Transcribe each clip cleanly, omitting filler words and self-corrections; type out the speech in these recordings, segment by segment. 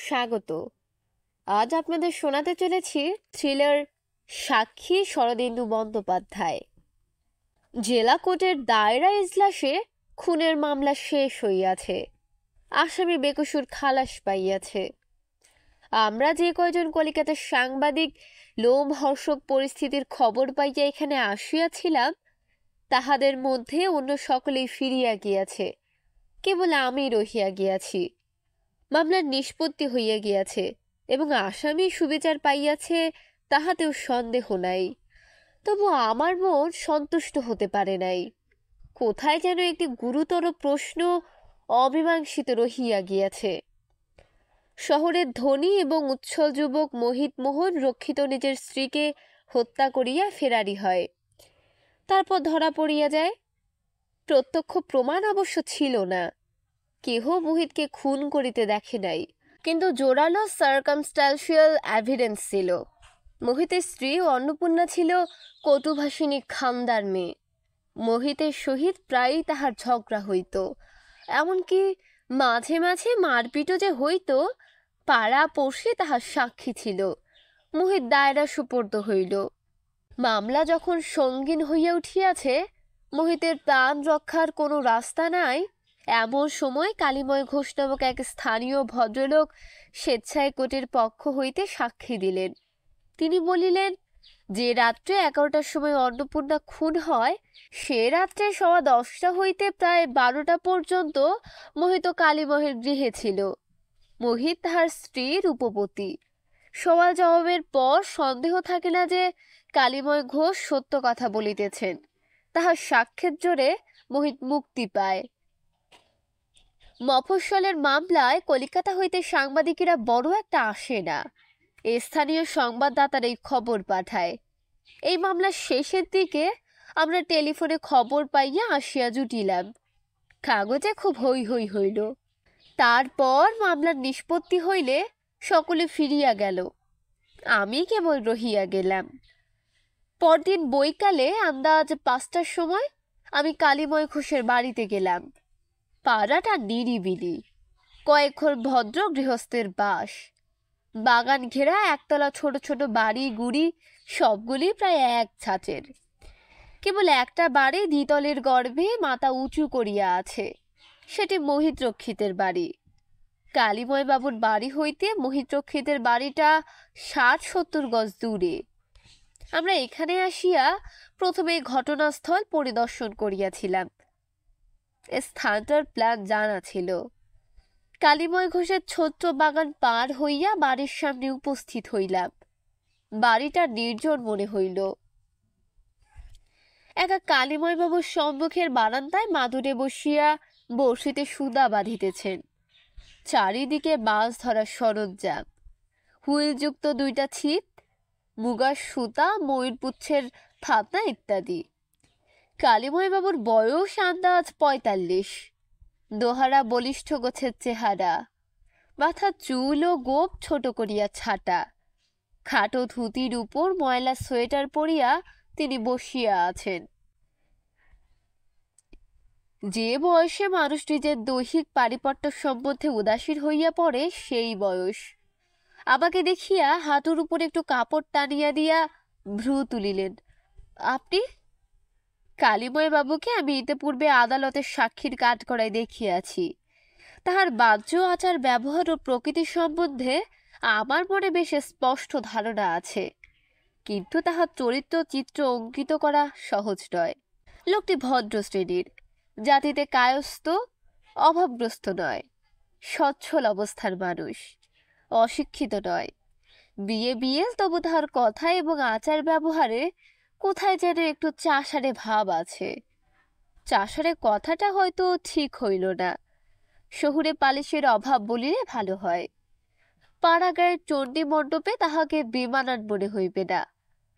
স্বাগত। আজ আপনাদের শোনাতে চলেছি থ্রিলার সাক্ষী শরদিন্দু বন্দ্যোপাধ্যায়। জেলা কোর্টের দায়রা ইজলাসে খুনের মামলা শেষ হইয়াছে, আসামি বেকসুর খালাস পাইয়াছে। আমরা যে কয়জন কলিকাতার সাংবাদিক লোমহর্ষক পরিস্থিতির খবর পাইয়া এখানে আসিয়াছিলাম, তাহাদের মধ্যে অন্য সকলেই ফিরিয়া গিয়াছে, কেবল আমি রহিয়া গিয়াছি। মামলার নিষ্পত্তি হইয়া গিয়াছে এবং আসামি সুবিচার পাইয়াছে, তাহাতেও সন্দেহ নাই। তবু আমার মন সন্তুষ্ট হতে পারে নাই। কোথায় যেন একটি গুরুতর প্রশ্ন অমীমাংসিত রহিয়া গিয়াছে। শহরের ধনী এবং উচ্ছল যুবক মোহিত মোহন রক্ষিত নিজের স্ত্রীকে হত্যা করিয়া ফেরারি হয়, তারপর ধরা পড়িয়া যায়। প্রত্যক্ষ প্রমাণ অবশ্য ছিল না, কেহ মোহিতকে খুন করিতে দেখে নাই, কিন্তু জোরালো সার্কামস্ট্যান্সিয়াল এভিডেন্স ছিল। মোহিতের স্ত্রী অন্নপূর্ণা ছিল কটুভাষিনী খামদার মেয়ে। মোহিতের সহিত প্রায়ই তাহার ঝগড়া হইত, এমনকি মাঝে মাঝে মারপিটও যে হইত, পাড়া পড়শি তাহার সাক্ষী ছিল। মোহিত দায়রা সুপর্দ হইল। মামলা যখন সঙ্গীন হইয়া উঠিয়াছে, মোহিতের প্রাণ রক্ষার কোনো রাস্তা নাই, এমন সময় কালীময় ঘোষ নামক এক স্থানীয় ভদ্রলোক স্বেচ্ছায় কোর্টের পক্ষ হইতে সাক্ষী দিলেন। তিনি বলিলেন, যে রাত্রে 11টার সময় অন্নপূর্ণা খুন হয়, সে রাত্রে 10:15 হইতে প্রায় 12টা পর্যন্ত মোহিত কালীময়ের গৃহে ছিল। মোহিত তাহার স্ত্রী রূপবতী। সওয়াল জবাবের পর সন্দেহ থাকে না যে কালীময় ঘোষ সত্য কথা বলিতেছেন। তাহার সাক্ষ্যের জোরে মোহিত মুক্তি পায়। মফস্বলের মামলায় কলিকাতা হইতে সাংবাদিকেরা বড় একটা আসে না। স্থানীয় সংবাদদাতারা এই খবর পাঠায়। এই মামলার শেষের দিকে আমরা টেলিফোনে খবর পাইয়া আসিয়া জুটিলাম। কাগজে খুব হৈ হৈ হইল। তারপর মামলার নিষ্পত্তি হইলে সকলে ফিরিয়া গেল, আমি কেবল রহিয়া গেলাম। পরদিন বৈকালে আন্দাজ 5টার সময় আমি কালীময় ঘোষের বাড়িতে গেলাম। পাড়াটা নিরিবিলি, কয়েক ঘর ভদ্র গৃহস্থের বাস। বাগান ঘেরা একতলা ছোট ছোট বাড়ি গুড়ি, সবগুলি প্রায় এক ছাঁচের। কেবল একটা বাড়ি দ্বিতলের গর্ভে মাথা উঁচু করিয়া আছে, সেটি মোহিত রক্ষিতের বাড়ি। কালীময় বাবুর বাড়ি হইতে মোহিত রক্ষিতের বাড়িটা 60-70 গজ দূরে। আমরা এখানে আসিয়া প্রথমে ঘটনাস্থল পরিদর্শন করিয়াছিলাম। স্থানটার প্ল্যান জানা ছিল। কালীময় ঘোষের ছোট্ট বাগান পার হইয়া বাড়ির সামনে উপস্থিত হইলাম। বাড়িটা নির্জন মনে হইল। একা কালীময় বাবুর সম্মুখের বারান্দায় মাদুরে বসিয়া বড়শিতে সুদা বাঁধিতেছেন। চারিদিকে মাছ ধরার সরঞ্জাম, হুইলযুক্ত 2টা ছিপ, মুগার সুতা, ময়ূরপুচ্ছের ফাতনা ইত্যাদি। কালীময় বাবুর বয়স আন্দাজ 45। দোহারা বলিষ্ঠ গোছের চেহারা, মাথা চুল ও গোপ ছোট করিয়া ছাটা। খাটো ধুতির উপর ময়লা সোয়েটার পরিয়া তিনি বসিয়া আছেন। যে বয়সে মানুষ নিজের দৈহিক পারিপট্য সম্বন্ধে উদাসীন হইয়া পড়ে, সেই বয়স। আমাকে দেখিয়া হাঁটুর উপর একটু কাপড় টানিয়া দিয়া ভ্রু তুলিলেন। আপনি? কালীময় বাবুকে আমি ইতিপূর্বে আদালতের সাক্ষীর কাঠগড়ায় দেখিয়াছি। তাহার বাহ্য আচার ব্যবহার ও প্রকৃতি সম্বন্ধে আমার মনে বেশ স্পষ্ট ধারণা আছে, কিন্তু তাহার চরিত্র চিত্র অঙ্কিত করা সহজ নয়। লোকটি ভদ্র শ্রেণীর, জাতিতে কায়স্থ, অভাবগ্রস্ত নয়, সচ্ছল অবস্থার মানুষ, অশিক্ষিত নয়, বিয়ে, তবু তাহার কথা এবং আচার ব্যবহারে কোথায় যেন একটু চাষারে ভাব আছে। চাষারে কথাটা হয়তো ঠিক হইল না, শহুরে পালিশের অভাব বলিলে ভালো হয়। পাড়াগাঁয়ের চণ্ডী মণ্ডপে তাহাকে বেমানান মনে হইবে না,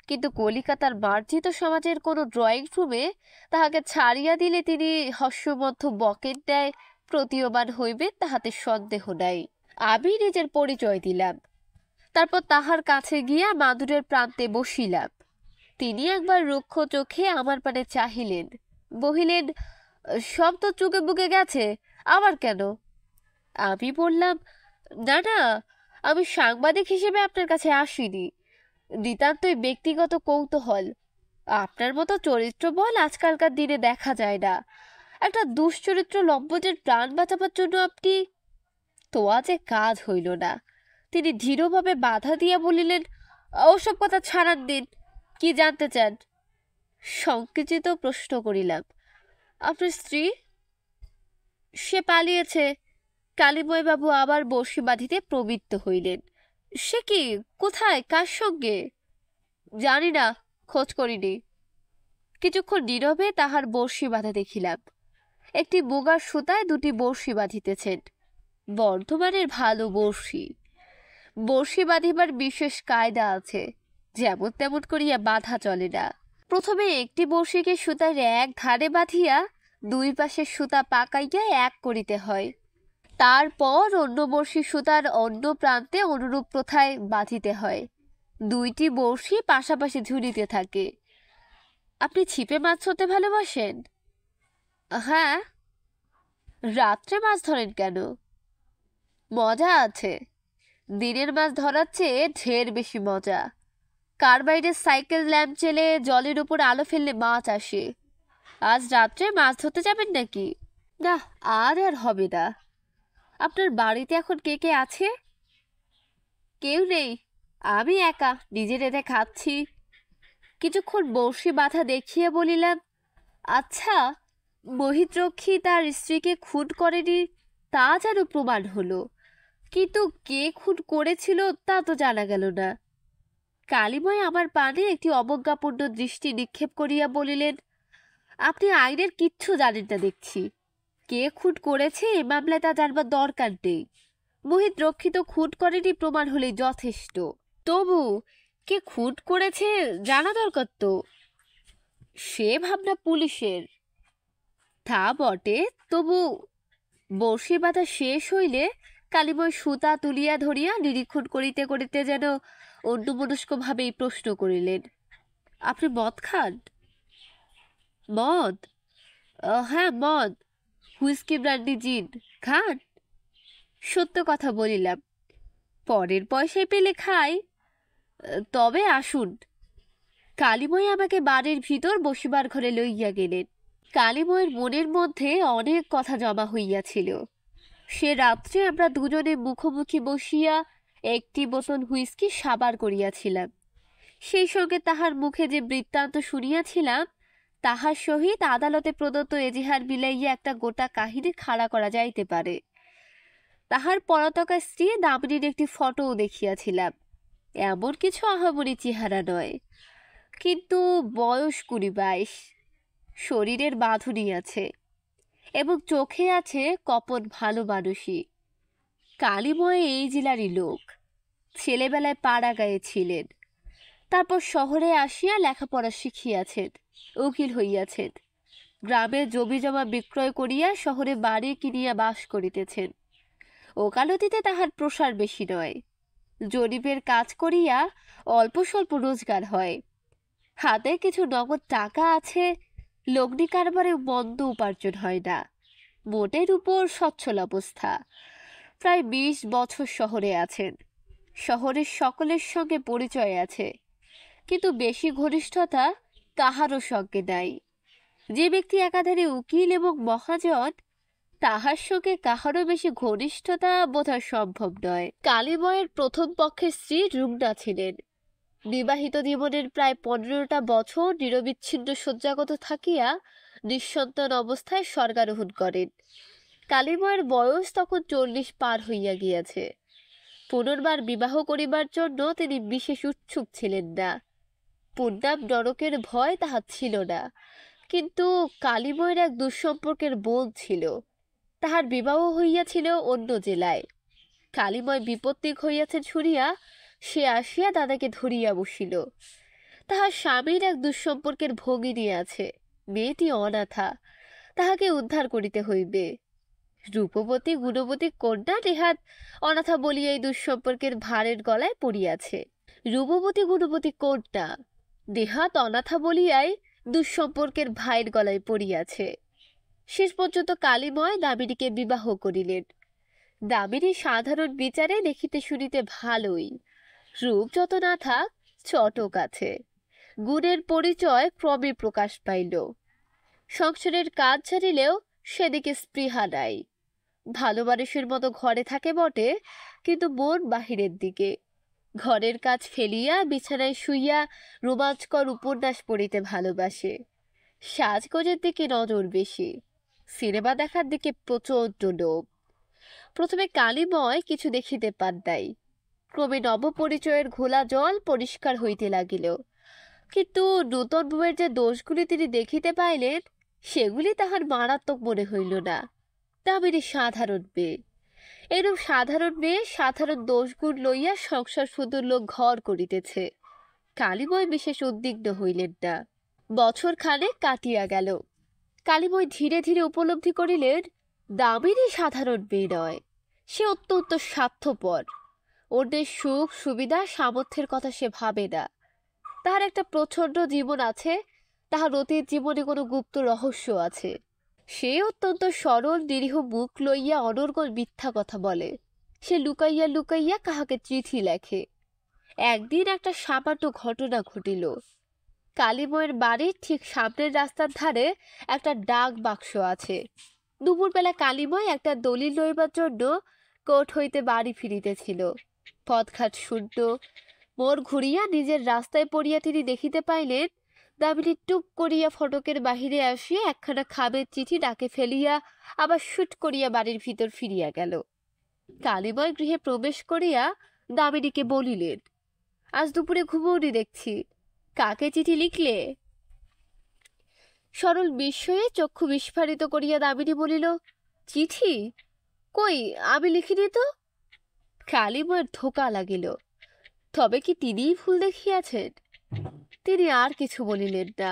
কিন্তু কলিকাতার মার্জিত সমাজের কোনো ড্রয়িং রুমে তাহাকে ছাড়িয়া দিলে তিনি হস্যমধ্য বকের ন্যায় প্রতীয়মান হইবেন, তাহাতে সন্দেহ নাই। আমি নিজের পরিচয় দিলাম, তারপর তাহার কাছে গিয়া মাদুরের প্রান্তে বসিলাম। তিনি একবার রুক্ষ চোখে আমার পানে চাহিলেন, বহিলেন, সব তো চুকে বুকে গেছে, আবার কেন? আমি বললাম, না না, আমি সাংবাদিক হিসেবে আপনার কাছে আসিনি, নিতান্তই ব্যক্তিগত কৌতূহল। আপনার মতো চরিত্রবল আজকালকার দিনে দেখা যায় না। একটা দুশ্চরিত্র লম্পটের প্রাণ বাঁচাবার জন্য আপনি। তো আজ কাজ হইল না। তিনি ধীরভাবে বাধা দিয়া বলিলেন, ওসব কথা ছাড়ান দিন, কি জানতে চান? সংকুচিত প্রশ্ন করিলাম, আপনার স্ত্রী? সে পালিয়েছে। কালীময় বাবু আবার বড়শি বাঁধিতে প্রবৃত্ত হইলেন। সে কি? কোথায়? কার সঙ্গে? জানি না, খোঁজ করিনি। কিছুক্ষণ নীরবে তাহার বড়শি বাঁধা দেখিলাম। একটি বোগার সুতায় দুটি বড়শি বাঁধিতেছেন। বর্ধমানের ভালো বড়শি। বড়শি বাঁধিবার বিশেষ কায়দা আছে, যেমন তেমন করিয়া বাঁধা চলে না। প্রথমে একটি বড়শিকে সুতার এক ধারে বাঁধিয়া দুই পাশে সুতা পাকাইয়া এক করিতে হয়। তারপর অন্য বড়শি সুতার অন্য প্রান্তে অনুরূপ প্রথায় বাঁধিতে হয়। দুইটি বড়শি পাশাপাশি ঝুলিতে থাকে। আপনি ছিপে মাছ ধরতে ভালোবাসেন? হ্যাঁ। রাত্রে মাছ ধরেন কেন? মজা আছে। দিনের মাছ ধরার চেয়ে ঢের বেশি মজা। কারবাইডের সাইকেল ল্যাম্প চেলে জলের উপর আলো ফেললে মাছ আসে। আজ রাত্রে মাছ ধরতে যাবেন নাকি? না, আর হবে না। আপনার বাড়িতে এখন কে কে আছে? কেউ নেই, আমি একা নিজে রেঁধে খাচ্ছি। কিছুক্ষণ বড়শি বাঁধা দেখিয়ে বলিলাম, আচ্ছা, মহিতরক্ষী তার স্ত্রীকে খুন করেনি তা যেন প্রমাণ হলো, কিন্তু কে খুন করেছিল তা তো জানা গেল না। কালীময় আমার পানে একটি অবজ্ঞাপূর্ণ দৃষ্টি নিক্ষেপ করিয়া বলিলেন, আপনি আইনের কিচ্ছু জানেন না দেখছি। কে খুন করেছে এ মামলায় তা জানবার দরকার নেই। মোহিত রক্ষিত খুন করেনি প্রমাণ হলেই যথেষ্ট। তবু কে খুন করেছে জানা দরকার তো। সে ভাবনা পুলিশের। তা বটে, তবু। বড়শি বাঁধা শেষ হইলে কালীময় সুতা তুলিয়া ধরিয়া নিরীক্ষণ করিতে করিতে যেন অন্যমনস্কভাবেই প্রশ্ন করিলেন, আপনি মদ খান? মদ? হ্যাঁ, মদ, হুইস্কি, ব্রান্ডি, জিন। খান? সত্য কথা বলিলাম, পরের পয়সায় পেলে খাই। তবে আসুন। কালীময় আমাকে বাড়ির ভিতর বসিবার ঘরে লইয়া গেলেন। কালীময়ের মনের মধ্যে অনেক কথা জমা হইয়াছিল। সে রাত্রে আমরা দুজনে মুখোমুখি বসিয়া একটি বোতল হুইস্কি সাবার করিয়াছিলাম। সেই সঙ্গে তাহার মুখে যে বৃত্তান্ত শুনিয়াছিলাম, তাহার সহিত আদালতে প্রদত্ত এজেহার মিলাইয়া একটা গোটা কাহিনী খাড়া করা যাইতে পারে। তাহার পলাতকা স্ত্রী দামিনীর একটি ফটোও দেখিয়াছিলাম। এমন কিছু আহামরি চেহারা নয়, কিন্তু বয়স 20-22, শরীরের বাঁধুনি আছে এবং চোখে আছে কপট ভালো মানুষই। কালীময় এই জেলারই লোক। ছেলেবেলায় পাড়া গায়ে ছিলেন, তারপর শহরে আসিয়া লেখাপড়া শিখিয়াছেন, উকিল হইয়াছেন। গ্রামে জমি জমা বিক্রয় করিয়া শহরে বাড়ি কিনিয়া বাস করিতেছেন। ওকালতিতে তাহার প্রসার বেশি নয়। জরিপের কাজ করিয়া অল্প স্বল্প রোজগার হয়। হাতে কিছু নগদ টাকা আছে। লগ্নি কারবারে মন্দ উপার্জন হয় না। মোটের উপর সচ্ছল অবস্থা। প্রায় 20 বছর শহরে আছেন। শহরের সকলের সঙ্গে পরিচয় আছে, কিন্তু বেশি ঘনিষ্ঠতা কাহারও সঙ্গে নাই। যে ব্যক্তি একাধারে উকিল এবং মহাজন, তাহার সঙ্গে কাহারও বেশি ঘনিষ্ঠতা বোধহয় সম্ভব নয়। কালীময়ের প্রথম পক্ষের স্ত্রী রুগ্না ছিলেন। বিবাহিত জীবনের প্রায় 15টা বছর নিরবিচ্ছিন্ন শয্যাগত থাকিয়া নিঃসন্তান অবস্থায় স্বর্গারোহণ করেন। কালীময়ের বয়স তখন 40 পার হইয়া গিয়াছে। পুনর্বার বিবাহ করিবার জন্য তিনি বিশেষ উৎসুক ছিলেন না। পুণ্যাম নরকের ভয় তাহার ছিল না, কিন্তু কালীময়ের এক দুঃসম্পর্কের বোন ছিল। তাহার বিবাহ হইয়াছিল অন্য জেলায়। কালীময় বিপত্তিক হইয়াছেন শুনিয়া সে আসিয়া দাদাকে ধরিয়া বসিল। তাহার স্বামীর এক দুঃসম্পর্কের ভগিনী আছে, মেয়েটি অনাথা, তাহাকে উদ্ধার করিতে হইবে। রূপবতী গুণবতী কন্যা নেহাত অনাথা বলিয়া এই দুঃসম্পর্কের ভারের গলায় পড়িয়াছে। রূপবতী গুণবতী কন্যা নেহাত অনাথা বলিয়াই দুঃসম্পর্কের ভাইয়ের গলায় পড়িয়াছে। শেষ পর্যন্ত কালীময় দামিনীকে বিবাহ করিলেন। দামিনী সাধারণ বিচারে দেখিতে শুনিতে ভালোই, রূপ যত না থাক চটক আছে, গুণের পরিচয় ক্রমে প্রকাশ পাইল। সংসারের কাজ ছাড়িলেও সেদিকে স্পৃহা নাই। ভালো মানুষের মতো ঘরে থাকে বটে, কিন্তু মন বাহিরের দিকে। ঘরের কাজ ফেলিয়া বিছানায় শুইয়া রোমাঞ্চকর উপন্যাস পড়িতে ভালোবাসে। সাজগোজের দিকে নজর বেশি, সিনেমা দেখার দিকে প্রচণ্ড লোভ। প্রথমে কালীময় কিছু দেখিতে পান নাই, ক্রমে নবপরিচয়ের ঘোলা জল পরিষ্কার হইতে লাগিল। কিন্তু নূতন বউয়ের যে দোষগুলি তিনি দেখিতে পাইলেন, সেগুলি তাহার মারাত্মক মনে হইল না। দামিনী সাধারণ মেয়ে, এরূপ সাধারণ মেয়ে সাধারণ দোষগুণ লইয়া সংসার সুন্দর লোক ঘর করিতেছে। কালীময় বিশেষ উদ্বিগ্ন হইলেন না। বছর খানেক কাটিয়া গেল। কালীময় ধীরে ধীরে উপলব্ধি করিলেন দামিনী সাধারণ মেয়ে নয়, সে অত্যন্ত স্বার্থপর। অন্যের সুখ সুবিধা সামর্থ্যের কথা সে ভাবে না। তাহার একটা প্রচন্ড জীবন আছে, তাহার অতীত জীবনে কোনো গুপ্ত রহস্য আছে। সে অত্যন্ত সরল নিরীহ মুখ লইয়া অনর্গল মিথ্যা কথা বলে। সে লুকাইয়া লুকাইয়া কাহাকে চিঠি লেখে। একদিন একটা সামান্য ঘটনা ঘটিল। কালীময়ের বাড়ির ঠিক সামনের রাস্তার ধারে একটা ডাক বাক্স আছে। দুপুরবেলা কালীময় একটা দলিল লইবার জন্য কোর্ট হইতে বাড়ি ফিরিতেছিল। পথঘাট শূন্য, মোড় ঘুরিয়া নিজের রাস্তায় পড়িয়া তিনি দেখিতে পাইলেন দামিনী টুক করিয়া ফটকের বাহিরে আসিয়া একখানা খামের চিঠি ডাকে ফেলিয়া আবার শুট করিয়া বাড়ির ভিতর ফিরিয়া গেল। কালীময় গৃহে প্রবেশ করিয়া দামিনীকে বলিলেন, আজ দুপুরে ঘুমোওনি দেখছি, কাকে চিঠি লিখলে? সরল বিস্ময়ে চক্ষু বিস্ফারিত করিয়া দামিনী বলিল, চিঠি? কই, আমি লিখিনি তো। কালীময়ের ধোকা লাগিল। তবে কি তিনিই ভুল দেখিয়াছেন? তিনি আর কিছু বলিলেন না।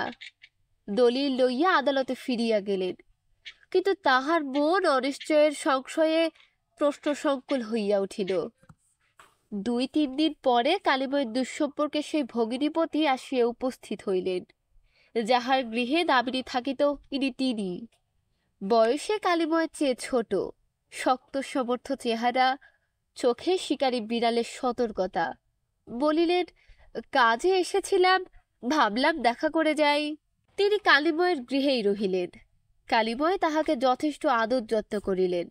দলিল লইয়া আদালতে ফিরিয়া গেলেন। কিন্তু তাহার মন অনিশ্চয়ের সংশয়ে প্রশ্নসংকুল হইয়া উঠিল। 2-3 দিন পরে কালীময়ের দুঃসম্পর্কে সেই ভগিনীপতি আসিয়া উপস্থিত হইলেন। যাহার গৃহে দামিনী থাকিত তিনি। বয়সে কালীময়ের চেয়ে ছোট, শক্ত সমর্থ চেহারা, চোখে শিকারী বিড়ালের সতর্কতা। বলিলেন, কাজে এসেছিলাম, ভাবলাম দেখা করে যাই। তিনি কালীময়ের গৃহেই রহিলেন। কালীময় তাহাকে যথেষ্ট আদর যত্ন করিলেন।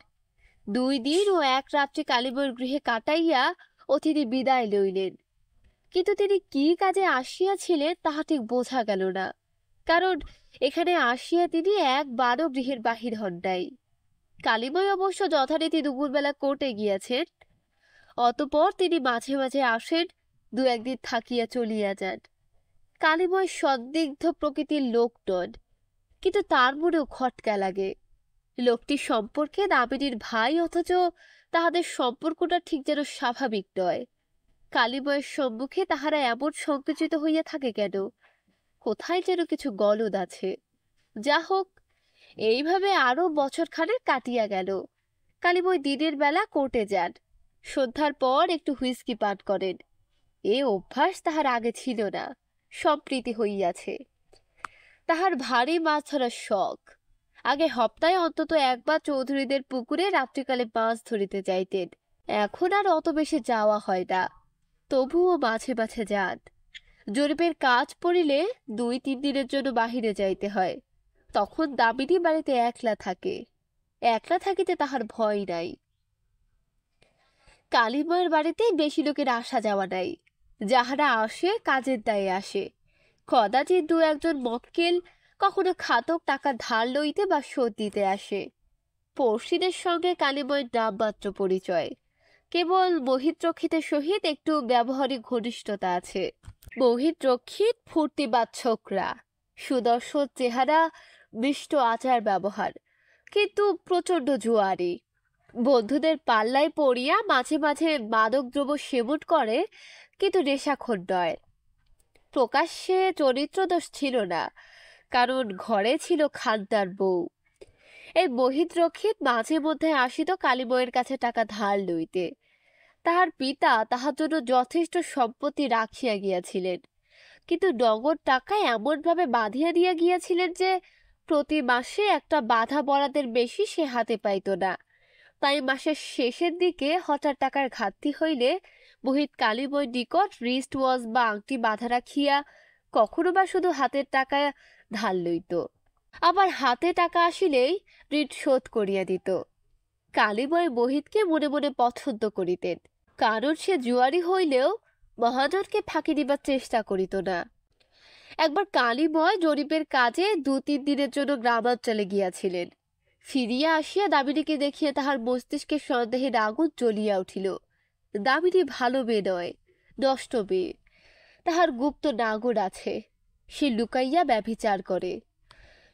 2 দিন ও 1 রাত্রি কালীময়ের গৃহে কাটাইয়া অতিথি বিদায় লইলেন। কিন্তু তিনি কি কাজে আসিয়াছিলেন তাহা ঠিক বোঝা গেল না, কারণ এখানে আসিয়া তিনি একবারও গৃহের বাহির হন নাই। কালীময় অবশ্য যথারীতি দুপুরবেলা কোর্টে গিয়াছেন। অতঃপর তিনি মাঝে মাঝে আসেন, 2-1 দিন থাকিয়া চলিয়া যান। কালীময় সন্দিগ্ধ প্রকৃতির লোক নন, কিন্তু তার মনেও খটকা লাগে। লোকটির সম্পর্কে দামিনীর ভাই, অথচ তাহাদের সম্পর্কটা ঠিক যেন স্বাভাবিক নয়। কালীময়ের সম্মুখে তাহারা এমন সংকুচিত হইয়া থাকে কেন? কোথায় যেন কিছু গলদ আছে। যা হোক, এইভাবে আরো বছরখানেক কাটিয়া গেল। কালীময় দিনের বেলা কোর্টে যান, সন্ধ্যার পর একটু হুইস্কি পান করেন। এ অভ্যাস তাহার আগে ছিল না, সম্প্রীতি হইয়াছে। তাহার ভারী মাছ ধরার শখ। আগে সপ্তাহে অন্তত একবার চৌধুরীদের পুকুরে রাত্রিকালে মাছ ধরিতে যাইতেন। এখন আর অত বেশি যাওয়া হয় না, তবুও মাঝে মাঝে যান। জরিপের কাজ পড়িলে 2-3 দিনের জন্য বাহিরে যাইতে হয়। তখন দামিনী বাড়িতে একলা থাকে। একলা থাকিতে তাহার ভয় নাই। কালীময়ের বাড়িতে বেশি লোকের আসা যাওয়া নাই। যাহারা আসে কাজের দায়ে আসে। কদাচিৎ 2-1 মক্কেল কখনো খাতক টাকা ধার লইতে বা শোধ দিতে আসে। পড়শিদের সঙ্গে কালীময়ের নামমাত্র পরিচয়। কেবল মোহিতরক্ষিতের সহিত একটু ব্যবহারিক ঘনিষ্ঠতা আছে। মোহিতরক্ষিত ফুর্তিবাদ ছোকরা, সুদর্শন চেহারা, মিষ্ট আচার ব্যবহার, কিন্তু প্রচণ্ড জুয়ারি। বন্ধুদের পাল্লায় পড়িয়া মাঝে মাঝে মাদক দ্রব্য সেবন করে, কিন্তু নেশাখোর নয়। প্রকাশ্যে চরিত্রদোষ ছিল না, কারণ ঘরে ছিল খাদ্যার বউ। এই মোহিতরক্ষিত মাঝে মধ্যে আসিত কালীময়ের কাছে টাকা ধার লইতে। তাহার পিতা তাহার জন্য যথেষ্ট সম্পত্তি রাখিয়া গিয়াছিলেন, কিন্তু নগদ টাকা এমনভাবে বাঁধিয়া দিয়া গিয়াছিলেন যে প্রতি মাসে একটা বাধা বরাদের বেশি সে হাতে পাইত না। তাই মাসের শেষের দিকে হঠাৎ টাকার ঘাটতি হইলে মোহিত কালীময় নিকট রিস্ট ওয়াচ বা আংটি বাঁধা রাখিয়া কখনো বা শুধু হাতের টাকা ধার লইত, আবার হাতে টাকা আসিলেই ঋণ শোধ করিয়া দিত। কালীময় মোহিতকে মনে মনে পছন্দ করিতেন, কারণ সে জুয়ারি হইলেও মহাজনকে ফাঁকি দিবার চেষ্টা করিত না। একবার কালীময় জরিপের কাজে 2-3 দিনের জন্য গ্রামাঞ্চলে গিয়াছিলেন। ফিরিয়া আসিয়া দামিনীকে দেখিয়া তাহার মস্তিষ্কে সন্দেহের আগুন জ্বলিয়া উঠিল। দামিনী ভালো মেয়ে নয়, নষ্ট মেয়ে। তাহার গুপ্ত নাগর আছে, সে লুকাইয়া ব্যভিচার করে।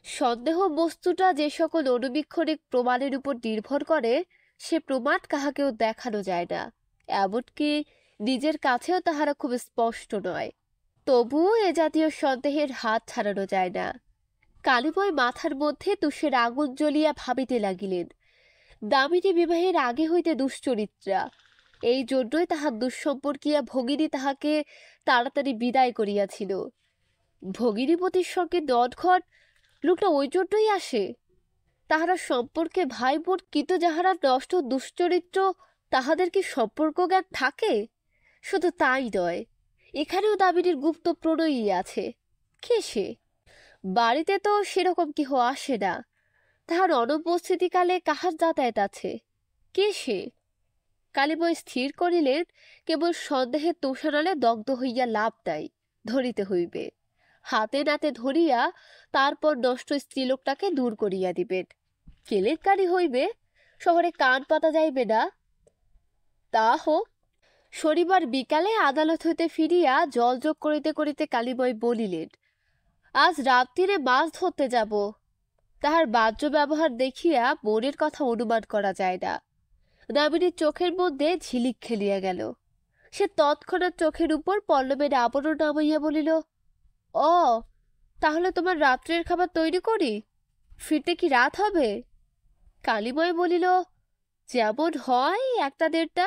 সন্দেহ বস্তুটা যে সকল অনুবীক্ষণিক প্রমাণের উপর নির্ভর করে, সে প্রমাণ কাহাকেও দেখানো যায় না, এমনকি নিজের কাছেও তাহারা খুব স্পষ্ট নয়। তবুও এ জাতীয় সন্দেহের হাত ছাড়ানো যায় না। কালীময় মাথার মধ্যে তুষের আগুন জ্বলিয়া ভাবিতে লাগিলেন, দামিনী বিবাহের আগে হইতে দুশ্চরিত্রা, এই জন্যই তাহার দুঃসম্পর্কিয়া ভগিনী তাহাকে তাড়াতাড়ি বিদায় করিয়াছিল। ভগিনীপতির সঙ্গে নটঘট লোকটা ওই জন্যই আসে। তাহারা সম্পর্কে ভাই বোন, কিন্তু যাহারা নষ্ট দুশ্চরিত্র তাহাদের কি সম্পর্ক জ্ঞান থাকে? শুধু তাই নয়, এখানেও দামিনীর গুপ্ত প্রণয়ী আছে। কে সে? বাড়িতে তো সেরকম কেহ আসে না, তাহার অনুপস্থিতিকালে কাহার যাতায়াত আছে? কে সে? কালীময় স্থির করিলেন, কেবল সন্দেহের তোষানালে দগ্ধ হইয়া লাভ নাই, ধরিতে হইবে। হাতে নাতে ধরিয়া তারপর নষ্ট স্ত্রীলোকটাকে দূর করিয়া দিবেন। কেলেঙ্কারি হইবে, শহরে কান পাতা যাইবে না। তা হোক। শনিবার বিকালে আদালত হইতে ফিরিয়া জলযোগ করিতে করিতে কালীময় বলিলেন, আজ রাত্রিরে মাছ ধরতে যাব। তাহার বাহ্য ব্যবহার দেখিয়া মনের কথা অনুমান করা যায় না। দামিনীর চোখের মধ্যে ঝিলিক খেলিয়া গেল। সে তৎক্ষণাৎ চোখের উপর পল্লবের আবরণ নামাইয়া বলিল, ও, তাহলে তোমার রাত্রের খাবার তৈরি করি? ফিরতে কি রাত হবে? কালীময় বলিল, যেমন হয় 1টা-1.5টা।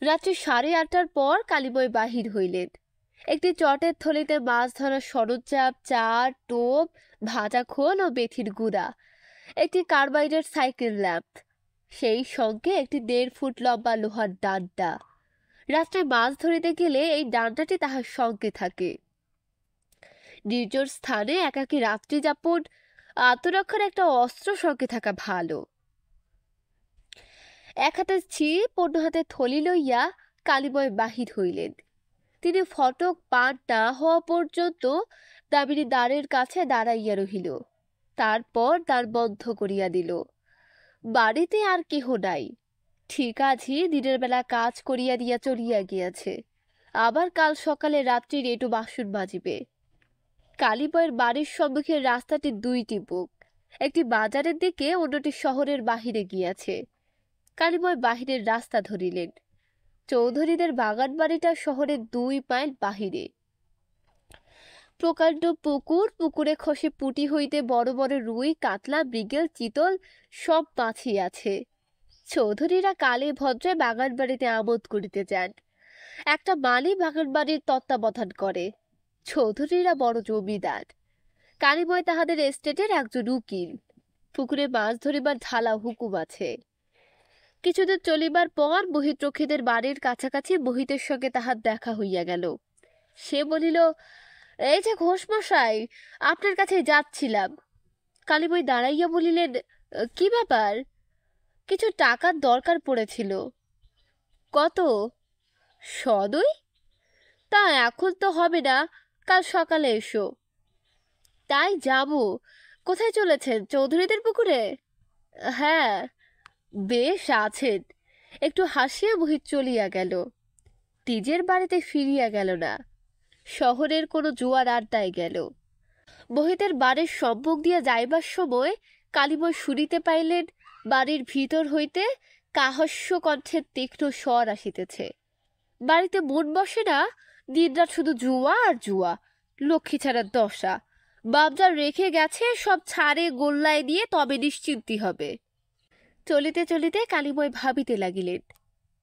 রাত্রি 8:30টার পর কালীময় বাহির হইলেন। একটি চটের থলিতে মাছ ধরার সরঞ্জাম, চার, টোপ, ভাজা খোল ও বেথির গুঁড়া, একটি কার্বাইডের সাইকেল ল্যাম্প, সেই সঙ্গে একটি 1.5 ফুট লম্বা লোহার ডান্ডা। রাত্রে মাছ ধরিতে গেলে এই ডান্ডাটি তাহার সঙ্গে থাকে। নির্জন স্থানে একাকী রাত্রি যাপন, আত্মরক্ষার একটা অস্ত্র সঙ্গে থাকা ভালো। এক হাতে ছিপ, অন্য হাতে থলি লইয়া কালীময় বাহির হইলেন। তিনি ফটক পার না হওয়া পর্যন্ত দামিনী দ্বারের কাছে দাঁড়াইয়া রহিল, তারপর দ্বার বন্ধ করিয়া দিল। বাড়িতে আর কেহ নাই। ঠিক আজই দিনের বেলা কাজ করিয়া দিয়া চলিয়া গিয়াছে, আবার কাল সকালে রাত্রির একটু বাসন বাজিবে। কালীময়ের বাড়ির সম্মুখের রাস্তাটি 2টি মুখ, একটি বাজারের দিকে, অন্যটি শহরের বাহিরে গিয়াছে। কালীময় বাহিরের রাস্তা ধরিলেন। চৌধুরীদের বাগান বাড়িটা শহরের 2 মাইল বাহিরে। প্রকাণ্ড পুকুর, পুকুরে খসে পুঁটি হইতে বড় বড় রুই, কাতলা, মৃগেল, চিতল সব মাছই আছে। চৌধুরীরা কালে ভদ্রে বাগান বাড়িতে আমোদ করিতে যান। একটা মালি বাগান বাড়ির তত্ত্বাবধান করে। চৌধুরীরা বড় জমিদার। কালীময় তাহাদের এস্টেটের একজন উকিল। পুকুরে মাছ ধরিবার ঢালা হুকুম আছে। কিছুদূর চলিবার পর বহিত্রক্ষীদের বাড়ির কাছাকাছি মোহিতের সঙ্গে তাহার দেখা হইয়া গেল। সে বলিল, এই যে ঘোষমশাই, আপনার কাছে যাচ্ছিলাম। কালীময় দাঁড়াইয়া বলিলেন, কি ব্যাপার? কিছু টাকার দরকার পড়েছিল। কত? 100 তা এখন তো হবে না, কাল সকালে এসো। তাই যাব। কোথায় চলেছেন? চৌধুরীদের পুকুরে? হ্যাঁ। বেশ আছেন। একটু হাসিয়া মোহিত চলিয়া গেল। নিজের বাড়িতে ফিরিয়া গেল না, শহরের কোনো জুয়ার আড্ডায় গেল। মোহিতের বাড়ির সম্মুখ দিয়া যাইবার সময় কালীময় শুনিতে পাইলেন বাড়ির ভিতর হইতে কাহস্য কণ্ঠের তীক্ষ্ণ স্বর আসিতেছে। বাড়িতে মন বসে না, দিনরাত শুধু জুয়া আর জুয়া, লক্ষ্মী ছাড়ার দশা। বাবজার রেখে গেছে, সব ছাড়ে গোল্লায় দিয়ে তবে নিশ্চিন্তি হবে। চলিতে চলিতে কালীময় ভাবিতে লাগিলেন,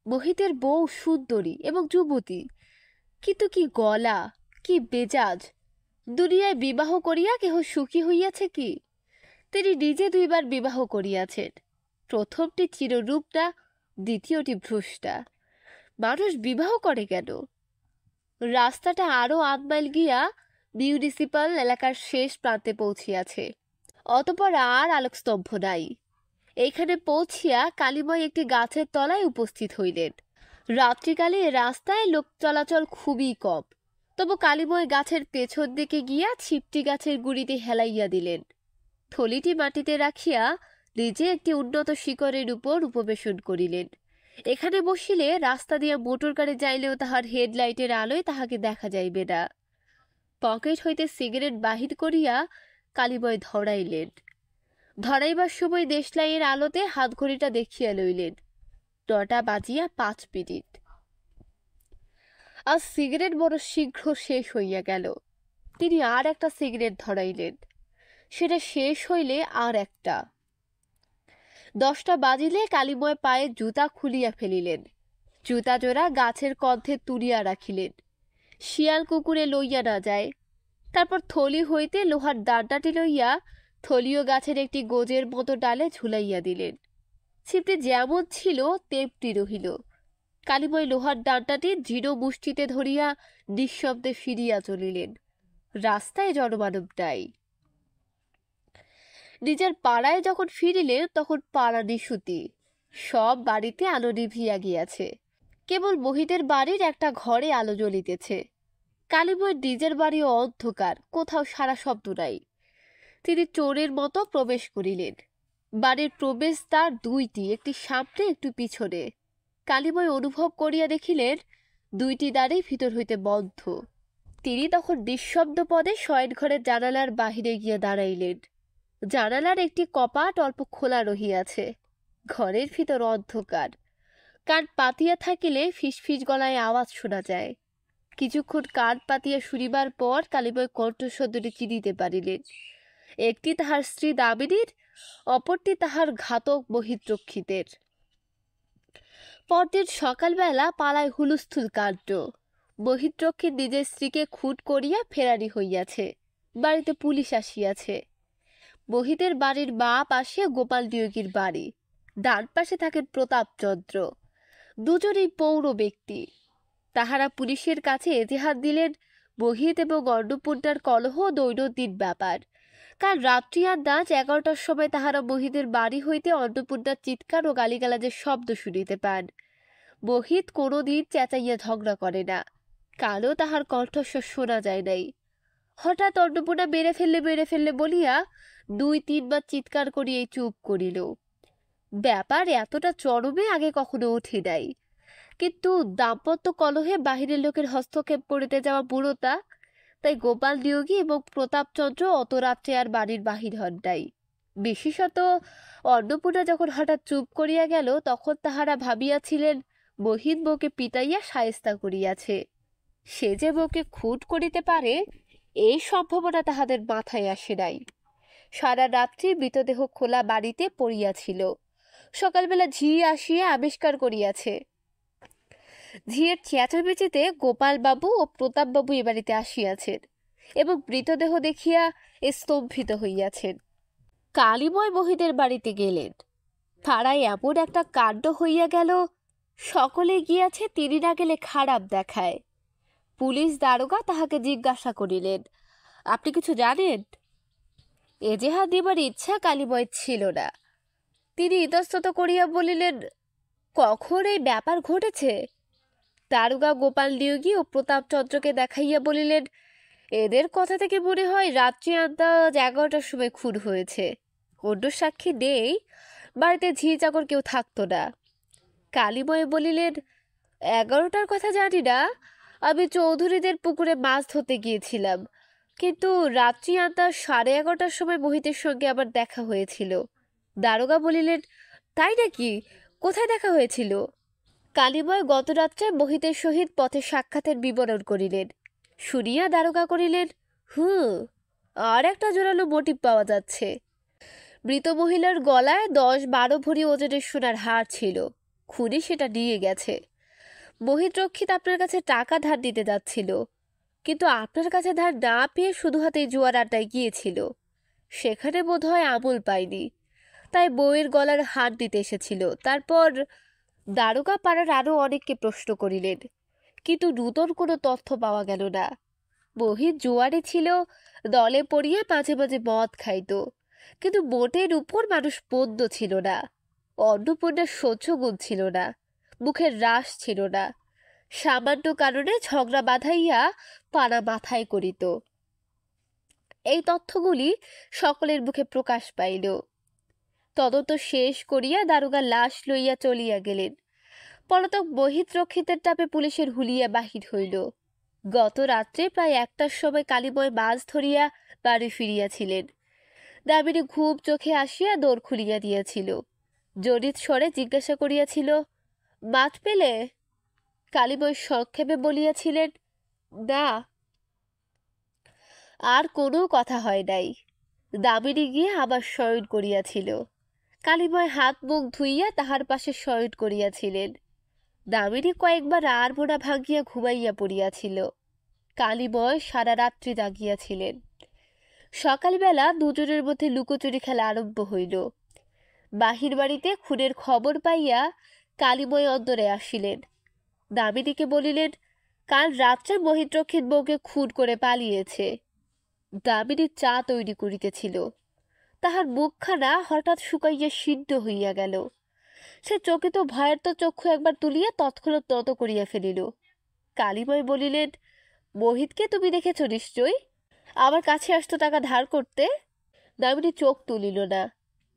মোহিতের বউ সুন্দরী এবং যুবতী, কিন্তু কি গলা, কি বেজাজ! দুনিয়ায় বিবাহ করিয়া কেহ সুখী হইয়াছে কি? তিনি নিজে 2বার বিবাহ করিয়াছেন। প্রথমটি চিররূপ না, দ্বিতীয়টি ভ্রষ্টা। মানুষ বিবাহ করে কেন? রাস্তাটা আরো 8 মাইল গিয়া মিউনিসিপাল এলাকার শেষ প্রান্তে পৌঁছিয়াছে। অতঃপর আর আলোকস্তম্ভ নাই। এইখানে পৌঁছিয়া কালীময় একটি গাছের তলায় উপস্থিত হইলেন। রাত্রিকালে রাস্তায় লোক চলাচল খুবই কম, তবু কালীময় গাছের পেছন দিকে গিয়া ছিপটি গাছের গুড়িতে হেলাইয়া দিলেন। থলিটি মাটিতে রাখিয়া নিজে একটি উন্নত শিকড়ের উপর উপবেশন করিলেন। এখানে বসিলে রাস্তা দিয়া মোটর গাড়ি যাইলেও তাহার হেডলাইটের আলোয় তাহাকে দেখা যাইবে না। পকেট হইতে সিগারেট বাহির করিয়া কালীময় ধরাইলেন। ধরাইবার সময় দেশলাইয়ের আলোতে হাতঘড়িটা দেখিয়া লইলেন। 9টা বাজিয়া 5 মিনিট। আজ সিগারেট বড় শীঘ্র শেষ হইয়া গেল। তিনি আর একটা সিগারেট ধরাইলেন। সেটা শেষ হইলে আর একটা। 10টা বাজিলে কালীময় পায়ে জুতা খুলিয়া ফেলিলেন। জুতা জোড়া গাছের কন্ধে তুলিয়া রাখিলেন, শিয়াল কুকুরে লইয়া না যায়। তারপর থলি হইতে লোহার দাঁড়াটি লইয়া থলিও গাছের একটি গোজের মতো ডালে ঝুলাইয়া দিলেন। ছিপটি যেমন ছিল তেমনি রহিল। কালীময় লোহার ডাঁটাটি দৃঢ় মুষ্টিতে ধরিয়া নিঃশব্দে ফিরিয়া চলিলেন। রাস্তায় জনমানব নাই। নিজের পাড়ায় যখন ফিরিলেন তখন পাড়া নিশুতি। সব বাড়িতে আলো নিভিয়া গিয়াছে। কেবল মহিতের বাড়ির একটা ঘরে আলো জ্বলিতেছে। কালীময়ের নিজের বাড়িও অন্ধকার, কোথাও সারা শব্দ নাই। তিনি চোরের মতো প্রবেশ করিলেন। বাড়ির প্রবেশদ্বার 2টি, একটি সামনে একটু পিছনে। কালীময় অনুভব করিয়া দেখিলেন 2টি দ্বারই ভিতর হইতে বন্ধ। তিনি তখন নিঃশব্দ পদে শয়নঘরের জানালার বাহিরে গিয়া দাঁড়াইলেন। জানালার একটি কপাট অল্প খোলা রহিয়াছে। ঘরের ভিতর অন্ধকার। কান পাতিয়া থাকিলে ফিসফিস গলায় আওয়াজ শোনা যায়। কিছুক্ষণ কান পাতিয়া শুনিবার পর কালীময় কণ্ঠস্বরটি চিনিতে পারিলেন। একটি তাহার স্ত্রী দামিনীর, অপরটি তাহার ঘাতক বহিত্রক্ষিতের। পরদিন সকালবেলা পাড়ায় হুলস্থুল কাণ্ড। বহিত্রক্ষিত নিজের স্ত্রীকে খুন করিয়া ফেরারি হইয়াছে। বাড়িতে পুলিশ আসিয়াছে। বহিতের বাড়ির বাঁ পাশে গোপাল নিয়োগীর বাড়ি, ডান পাশে থাকেন প্রতাপচন্দ্র। দুজনেই পৌর ব্যক্তি। তাহারা পুলিশের কাছে এজাহার দিলেন বহিত এবং অন্নপূর্ণার কলহ দৈনন্দিন ব্যাপার। কাল রাত্রি আন্দাজ 11টার সময় তাহারা বহিতের বাড়ি হইতে অন্নপূর্ণার চিৎকার ও গালিগালাজের শব্দ শুনিতে পান। বহিত কোনোদিন চেঁচাইয়া ঝগড়া করে না, কালও তাহার কণ্ঠস্বর শোনা যায় নাই। হঠাৎ অন্নপূর্ণা মেরে ফেললে বলিয়া 2-3 বার চিৎকার করিয়াই চুপ করিল। ব্যাপার এতটা চরমে আগে কখনো ওঠে নাই। কিন্তু দাম্পত্য কলহে বাহিরের লোকের হস্তক্ষেপ করিতে যাওয়া বুড়োতা, তাই গোপাল নিয়োগী এবং প্রতাপচন্দ্র অত রাত্রে আর বাড়ির বাহির হন নাই। বিশেষত অন্নপূর্ণা যখন হঠাৎ চুপ করিয়া গেল তখন তাহারা ভাবিয়াছিলেন বহিন বউকে পিটাইয়া শায়েস্তা করিয়াছে। সে যে বউকে খুন করিতে পারে এই সম্ভাবনা তাহাদের মাথায় আসে নাই। সারা রাত্রি মৃতদেহ খোলা বাড়িতে পড়িয়াছিল। সকালবেলা ঝি আসিয়া আবিষ্কার করিয়াছে। ঝিয়ের চেঁচামেচিতে গোপালবাবু ও প্রতাপবাবু এ বাড়িতে আসিয়াছেন এবং মৃতদেহ দেখিয়া স্তম্ভিত হইয়াছেন। কালীময় বহিদের বাড়িতে গেলেন। পাড়ায় এমন একটা কাণ্ড হইয়া গেল, সকলে গিয়াছে, তিনি না গেলে খারাপ দেখায়। পুলিশ দারোগা তাহাকে জিজ্ঞাসা করিলেন, আপনি কিছু জানেন? এজেহার দিবার ইচ্ছা কালীময় ছিল না। তিনি ইতস্তত করিয়া বলিলেন, কখন এই ব্যাপার ঘটেছে? দারোগা গোপাল নিয়োগী ও প্রতাপচন্দ্রকে দেখাইয়া বলিলেন, এদের কথা থেকে মনে হয় রাত্রি আন্দাজ 11টার সময় খুন হয়েছে। অন্য সাক্ষী নেই, বাড়িতে ঝি চাকর কেউ থাকতো না। কালীময় বলিলেন, 11টার কথা জানি না, আমি চৌধুরীদের পুকুরে মাছ ধরতে গিয়েছিলাম, কিন্তু রাত্রি আন্দাজ 11:30টার সময় মোহিতের সঙ্গে আমার দেখা হয়েছিল। দারোগা বলিলেন, তাই নাকি? কোথায় দেখা হয়েছিল? কালীময় গত রাত্রে মোহিতের সহিত পথে সাক্ষাতের বিবরণ করিলেন। শুনিয়া দারোগা করিলেন, আর একটা জোরালো মোটিভ পাওয়া যাচ্ছে। মৃত মহিলার গলায় 10-12 ভরি ওজনের সোনার হার ছিল। খুনি সেটা নিয়ে গেছে। মোহিত রক্ষিত আপনার কাছে টাকা ধার দিতে যাচ্ছিল, কিন্তু আপনার কাছে ধার না পেয়ে শুধু হাতে জুয়ার আড্ডায় গিয়েছিল। সেখানে বোধহয় আমল পায়নি, তাই বউয়ের গলার হাত দিতে এসেছিল। তারপর দারোগা পাড়ার আরো অনেককে প্রশ্ন করিলেন, কিন্তু নূতন কোনো তথ্য পাওয়া গেল না। বহির জোয়ারে ছিল, দলে পড়িয়া মাঝে মাঝে মদ খাইত, কিন্তু মোটের উপর মানুষ বন্ধ ছিল না। অন্নপূর্ণার সহ্য গুণ ছিল না, মুখের রাস ছিল না। সামান্য কারণে ঝগড়া বাঁধাইয়া পাড়া মাথায় করিত। এই তথ্যগুলি সকলের মুখে প্রকাশ পাইল। তদন্ত শেষ করিয়া দারোগা লাশ লইয়া চলিয়া গেলেন। পলাতক বহিত রক্ষিতের চাপে পুলিশের হুলিয়া বাহির হইল। গত রাত্রে প্রায় 1টার সময় কালীময় মাছ ধরিয়া বাড়ি ফিরিয়াছিলেন। দামিনী ঘুম চোখে আসিয়া দৌড় খুলিয়া দিয়াছিল। জড়িত স্বরে জিজ্ঞাসা করিয়াছিল, মাছ পেলে? কালীময় সংক্ষেপে বলিয়াছিলেন, না। আর কোনো কথা হয় নাই। দামিনী গিয়ে আবার শয়ন করিয়াছিল। কালীময় হাত মুখ ধুইয়া তাহার পাশে শয়ন করিয়াছিলেন। দামিনী কয়েকবার আড়মোড়া ভাঙিয়া ঘুমাইয়া পড়িয়াছিল। কালীময় সারা রাত্রি জাগিয়াছিলেন। সকালবেলা দুজনের মধ্যে লুকোচুরি খেলা আরম্ভ হইল। বাহির বাড়িতে খুনের খবর পাইয়া কালীময় অন্তরে আসিলেন। দামিনীকে বলিলেন, কাল রাত্রে মহিদ্রক্ষিত বউকে খুন করে পালিয়েছে। দামিনী চা তৈরি করিতেছিল। তাহার মুখখানা হঠাৎ শুকাইয়া সিদ্ধ হইয়া গেল। সে চকিত ভয়ার্ত চক্ষু একবার তুলিয়া তৎক্ষণাৎ নত করিয়া ফেলিল। কালীময় বলিলেন, মোহিতকে তুমি দেখেছ নিশ্চয়ই? আমার কাছে আসতো টাকা ধার করতে। দামিনী চোখ তুলিল না,